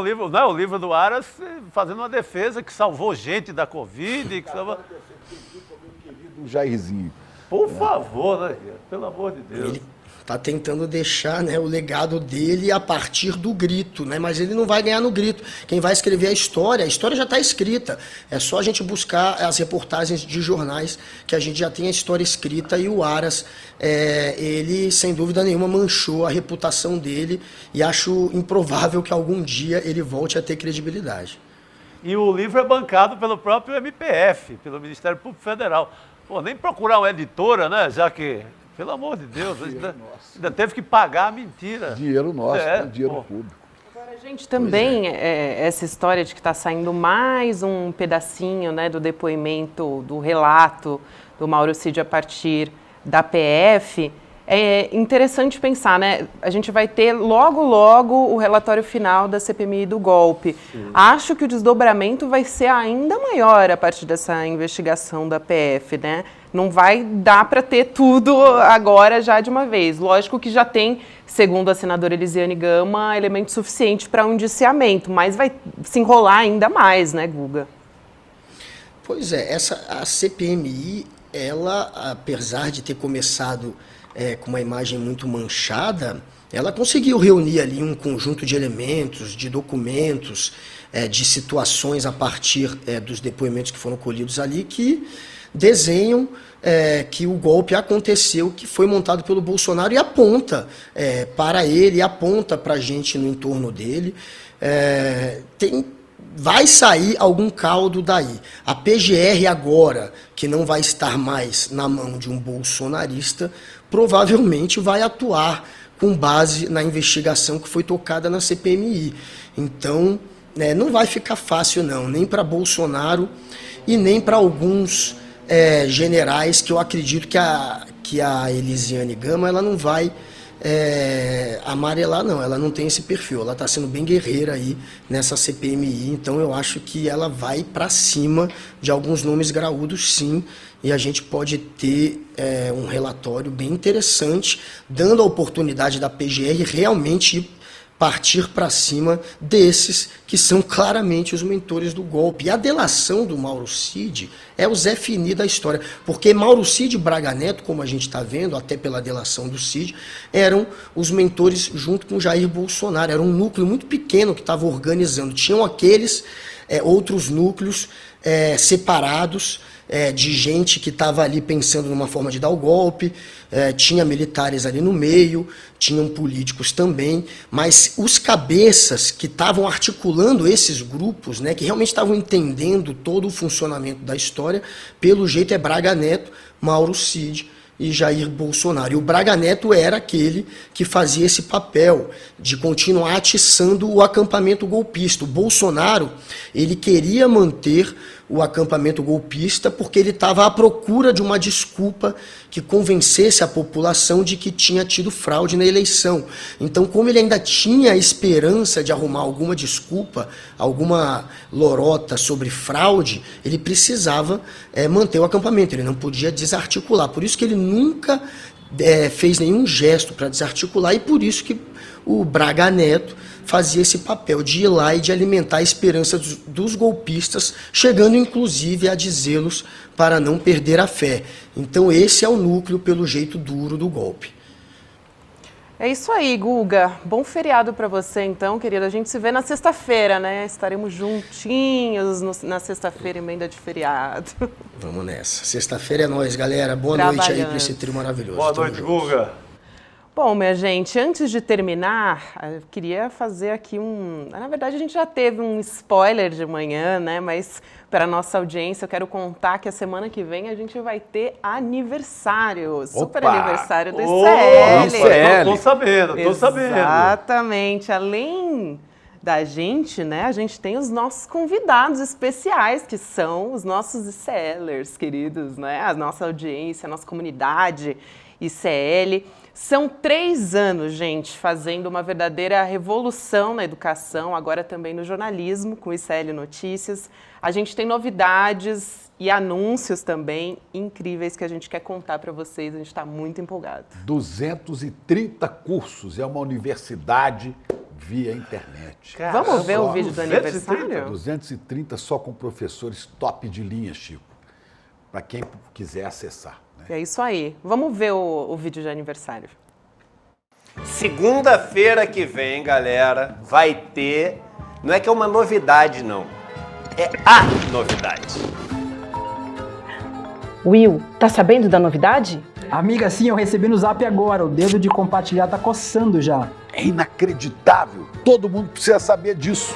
Speaker 8: livro, não é o livro do Aras, fazendo uma defesa que salvou gente da Covid. Que salvou...
Speaker 7: O Jairzinho.
Speaker 8: Por favor, né, pelo amor de Deus.
Speaker 11: Ele está tentando deixar, né, o legado dele a partir do grito, né, mas ele não vai ganhar no grito. Quem vai escrever a história já está escrita. É só a gente buscar as reportagens de jornais que a gente já tem a história escrita, e o Aras, ele, sem dúvida nenhuma, manchou a reputação dele, e acho improvável que algum dia ele volte a ter credibilidade.
Speaker 8: E o livro é bancado pelo próprio MPF, pelo Ministério Público Federal. Pô, nem procurar uma editora, né? Já que, pelo amor de Deus, ainda teve que pagar a mentira.
Speaker 7: Dinheiro nosso, dinheiro público.
Speaker 6: Agora, gente, também essa história de que está saindo mais um pedacinho, né, do depoimento, do relato do Mauro Cid a partir da PF, é interessante pensar, né? A gente vai ter logo o relatório final da CPMI do golpe. Sim. Acho que o desdobramento vai ser ainda maior a partir dessa investigação da PF, né? Não vai dar para ter tudo agora já de uma vez. Lógico que já tem, segundo a senadora Elisiane Gama, elemento suficiente para um indiciamento, mas vai se enrolar ainda mais, né, Guga?
Speaker 11: Pois é, a CPMI, ela, apesar de ter começado com uma imagem muito manchada, ela conseguiu reunir ali um conjunto de elementos, de documentos, de situações a partir dos depoimentos que foram colhidos ali, que desenham que o golpe aconteceu, que foi montado pelo Bolsonaro, e aponta para ele, aponta para a gente no entorno dele. Vai sair algum caldo daí. A PGR agora, que não vai estar mais na mão de um bolsonarista, provavelmente vai atuar com base na investigação que foi tocada na CPMI. Então, não vai ficar fácil não, nem para Bolsonaro e nem para alguns generais, que eu acredito que a Elisiane Gama, ela não vai amarelar, não. Ela não tem esse perfil, ela está sendo bem guerreira aí nessa CPMI, então eu acho que ela vai para cima de alguns nomes graúdos, sim, e a gente pode ter um relatório bem interessante, dando a oportunidade da PGR realmente partir para cima desses que são claramente os mentores do golpe. E a delação do Mauro Cid é o Zé Fini da história, porque Mauro Cid e Braga Neto, como a gente está vendo, até pela delação do Cid, eram os mentores junto com Jair Bolsonaro. Era um núcleo muito pequeno que estava organizando. Tinham aqueles outros núcleos separados, de gente que estava ali pensando numa forma de dar o golpe, tinha militares ali no meio, tinham políticos também, mas os cabeças que estavam articulando esses grupos, né, que realmente estavam entendendo todo o funcionamento da história, pelo jeito é Braga Neto, Mauro Cid e Jair Bolsonaro. E o Braga Neto era aquele que fazia esse papel de continuar atiçando o acampamento golpista. O Bolsonaro, ele queria manter o acampamento golpista porque ele estava à procura de uma desculpa que convencesse a população de que tinha tido fraude na eleição. Então, como ele ainda tinha a esperança de arrumar alguma desculpa, alguma lorota sobre fraude, ele precisava manter o acampamento, ele não podia desarticular. Por isso que ele nunca fez nenhum gesto para desarticular, e por isso que o Braga Neto fazia esse papel de ir lá e de alimentar a esperança dos golpistas, chegando inclusive a dizê-los para não perder a fé. Então esse é o núcleo, pelo jeito, duro do golpe.
Speaker 6: É isso aí, Guga. Bom feriado para você, então, querida. A gente se vê na sexta-feira, né? Estaremos juntinhos na sexta-feira, emenda de feriado.
Speaker 11: Vamos nessa. Sexta-feira é nóis, galera. Boa noite aí para esse trio maravilhoso.
Speaker 8: Boa noite, Guga.
Speaker 6: Bom, minha gente, antes de terminar, eu queria fazer aqui Na verdade, a gente já teve um spoiler de manhã, né? Mas para a nossa audiência, eu quero contar que a semana que vem a gente vai ter aniversário. Super aniversário do ICL.
Speaker 8: Tô sabendo.
Speaker 6: Exatamente. Além da gente, né? A gente tem os nossos convidados especiais, que são os nossos ICLers, queridos, né? A nossa audiência, a nossa comunidade ICL. São 3 anos, gente, fazendo uma verdadeira revolução na educação, agora também no jornalismo, com o ICL Notícias. A gente tem novidades e anúncios também incríveis que a gente quer contar para vocês. A gente está muito empolgado.
Speaker 7: 230 cursos, é uma universidade via internet.
Speaker 6: Caramba, vamos ver o vídeo do aniversário?
Speaker 7: 230 só com professores top de linha, Chico. para quem quiser acessar. Né?
Speaker 6: É isso aí. Vamos ver o vídeo de aniversário.
Speaker 12: Segunda-feira que vem, galera, vai ter... Não é que é uma novidade, não. É a novidade.
Speaker 13: Will, tá sabendo da novidade?
Speaker 14: Amiga, sim, eu recebi no zap agora. O dedo de compartilhar tá coçando já.
Speaker 7: É inacreditável. Todo mundo precisa saber disso.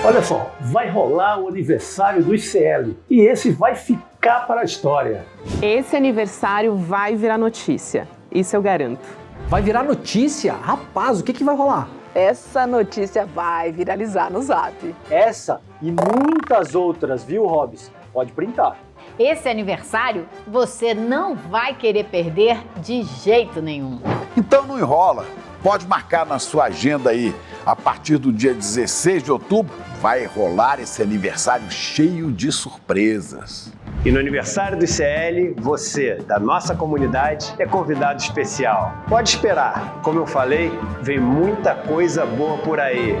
Speaker 8: Olha só, vai rolar o aniversário do ICL e esse vai ficar para a história.
Speaker 6: Esse aniversário vai virar notícia, isso eu garanto.
Speaker 14: Vai virar notícia? Rapaz, o que vai rolar?
Speaker 15: Essa notícia vai viralizar no zap.
Speaker 16: Essa e muitas outras, viu, Hobbs? Pode printar.
Speaker 4: Esse aniversário você não vai querer perder de jeito nenhum.
Speaker 7: Então não enrola. Pode marcar na sua agenda aí. A partir do dia 16 de outubro, vai rolar esse aniversário cheio de surpresas.
Speaker 12: E no aniversário do ICL, você, da nossa comunidade, é convidado especial. Pode esperar. Como eu falei, vem muita coisa boa por aí.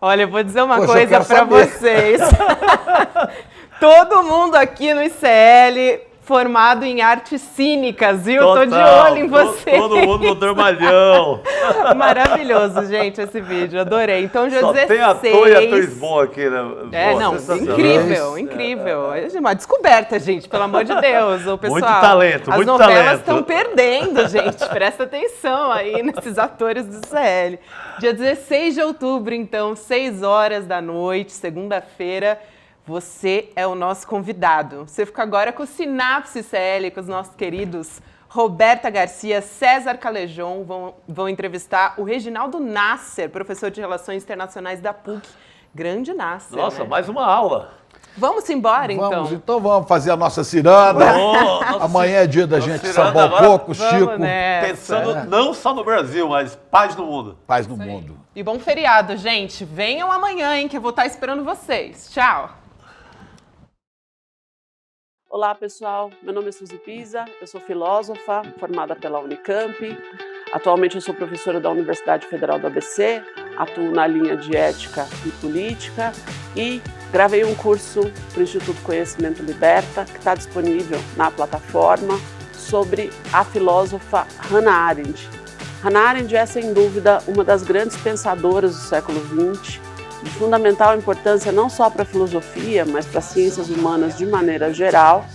Speaker 6: Olha, eu vou dizer uma coisa pra vocês. Todo mundo aqui no ICL formado em artes cínicas, viu?
Speaker 8: Total,
Speaker 6: tô de olho em vocês.
Speaker 8: Todo mundo no dramalhão.
Speaker 6: Maravilhoso, gente, esse vídeo. Adorei. Então, dia
Speaker 8: Só
Speaker 6: 16...
Speaker 8: tem ator e atriz bom aqui, né?
Speaker 6: Não, incrível, incrível. É uma descoberta, gente, pelo amor de Deus. O pessoal,
Speaker 8: muito talento,
Speaker 6: as
Speaker 8: muito
Speaker 6: novelas
Speaker 8: talento.
Speaker 6: estão perdendo, gente. Presta atenção aí nesses atores do CL. Dia 16 de outubro, então, 6 horas da noite, segunda-feira, você é o nosso convidado. Você fica agora com o Sinapse CL, com os nossos queridos Roberta Garcia, César Calejon, vão entrevistar o Reginaldo Nasser, professor de Relações Internacionais da PUC. Grande Nasser.
Speaker 8: Nossa,
Speaker 6: né?
Speaker 8: mais uma aula.
Speaker 6: Vamos embora, então?
Speaker 7: Então vamos fazer a nossa ciranda. Amanhã é dia da gente sambar um pouco, Chico.
Speaker 8: Pensando não só no Brasil, mas paz no mundo.
Speaker 7: Paz no mundo.
Speaker 6: E bom feriado, gente. Venham amanhã, hein, que eu vou estar esperando vocês. Tchau.
Speaker 17: Olá, pessoal. Meu nome é Suzy Pisa, eu sou filósofa, formada pela Unicamp. Atualmente eu sou professora da Universidade Federal do ABC, atuo na linha de Ética e Política e gravei um curso para o Instituto Conhecimento Liberta, que está disponível na plataforma, sobre a filósofa Hannah Arendt. Hannah Arendt é, sem dúvida, uma das grandes pensadoras do século XX, de fundamental importância não só para a filosofia, mas para as ciências humanas de maneira geral.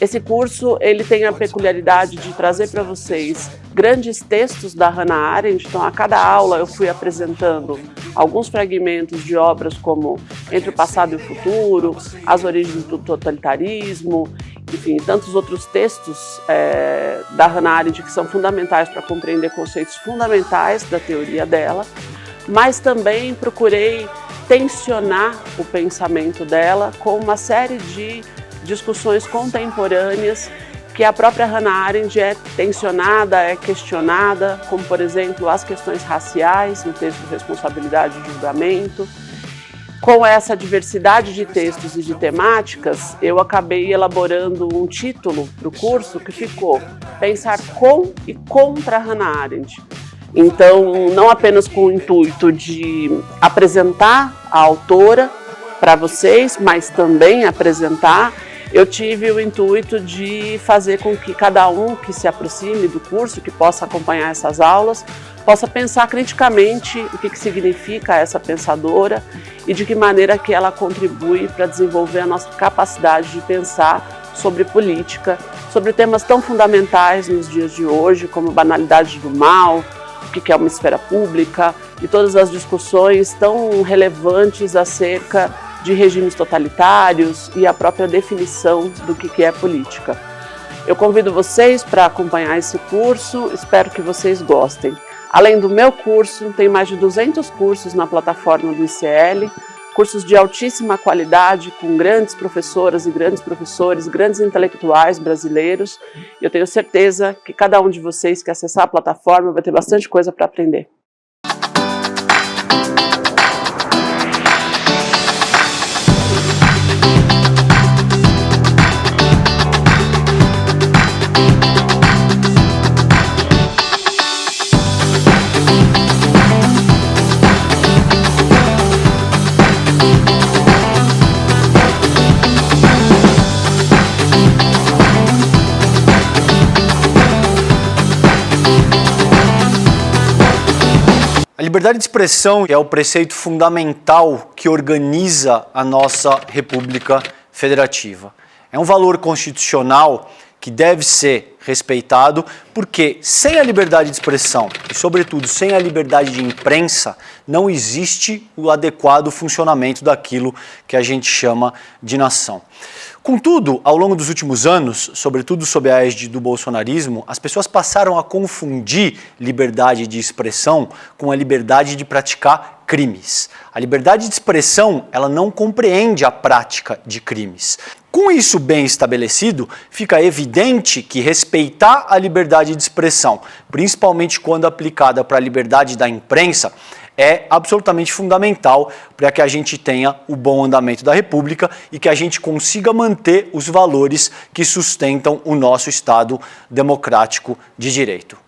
Speaker 17: Esse curso ele tem a peculiaridade de trazer para vocês grandes textos da Hannah Arendt. Então, a cada aula eu fui apresentando alguns fragmentos de obras como Entre o Passado e o Futuro, As Origens do Totalitarismo, enfim, tantos outros textos da Hannah Arendt que são fundamentais para compreender conceitos fundamentais da teoria dela. Mas também procurei tensionar o pensamento dela com uma série de discussões contemporâneas que a própria Hannah Arendt é tensionada, é questionada, como, por exemplo, as questões raciais no texto Responsabilidade e Julgamento. Com essa diversidade de textos e de temáticas, eu acabei elaborando um título para o curso que ficou Pensar com e contra Hannah Arendt. Então, não apenas com o intuito de apresentar a autora para vocês, mas também apresentar, eu tive o intuito de fazer com que cada um que se aproxime do curso, que possa acompanhar essas aulas, possa pensar criticamente o que significa essa pensadora e de que maneira que ela contribui para desenvolver a nossa capacidade de pensar sobre política, sobre temas tão fundamentais nos dias de hoje, como banalidade do mal, o que é uma esfera pública e todas as discussões tão relevantes acerca de regimes totalitários e a própria definição do que é política. Eu convido vocês para acompanhar esse curso, espero que vocês gostem. Além do meu curso, tem mais de 200 cursos na plataforma do ICL, cursos de altíssima qualidade, com grandes professoras e grandes professores, grandes intelectuais brasileiros. E eu tenho certeza que cada um de vocês que acessar a plataforma vai ter bastante coisa para aprender.
Speaker 18: liberdade de expressão é o preceito fundamental que organiza a nossa República Federativa. É um valor constitucional que deve ser respeitado, porque sem a liberdade de expressão e, sobretudo, sem a liberdade de imprensa, não existe o adequado funcionamento daquilo que a gente chama de nação. Contudo, ao longo dos últimos anos, sobretudo sob a égide do bolsonarismo, as pessoas passaram a confundir liberdade de expressão com a liberdade de praticar crimes. A liberdade de expressão, ela não compreende a prática de crimes. Com isso bem estabelecido, fica evidente que respeitar a liberdade de expressão, principalmente quando aplicada para a liberdade da imprensa, é absolutamente fundamental para que a gente tenha o bom andamento da República e que a gente consiga manter os valores que sustentam o nosso Estado democrático de direito.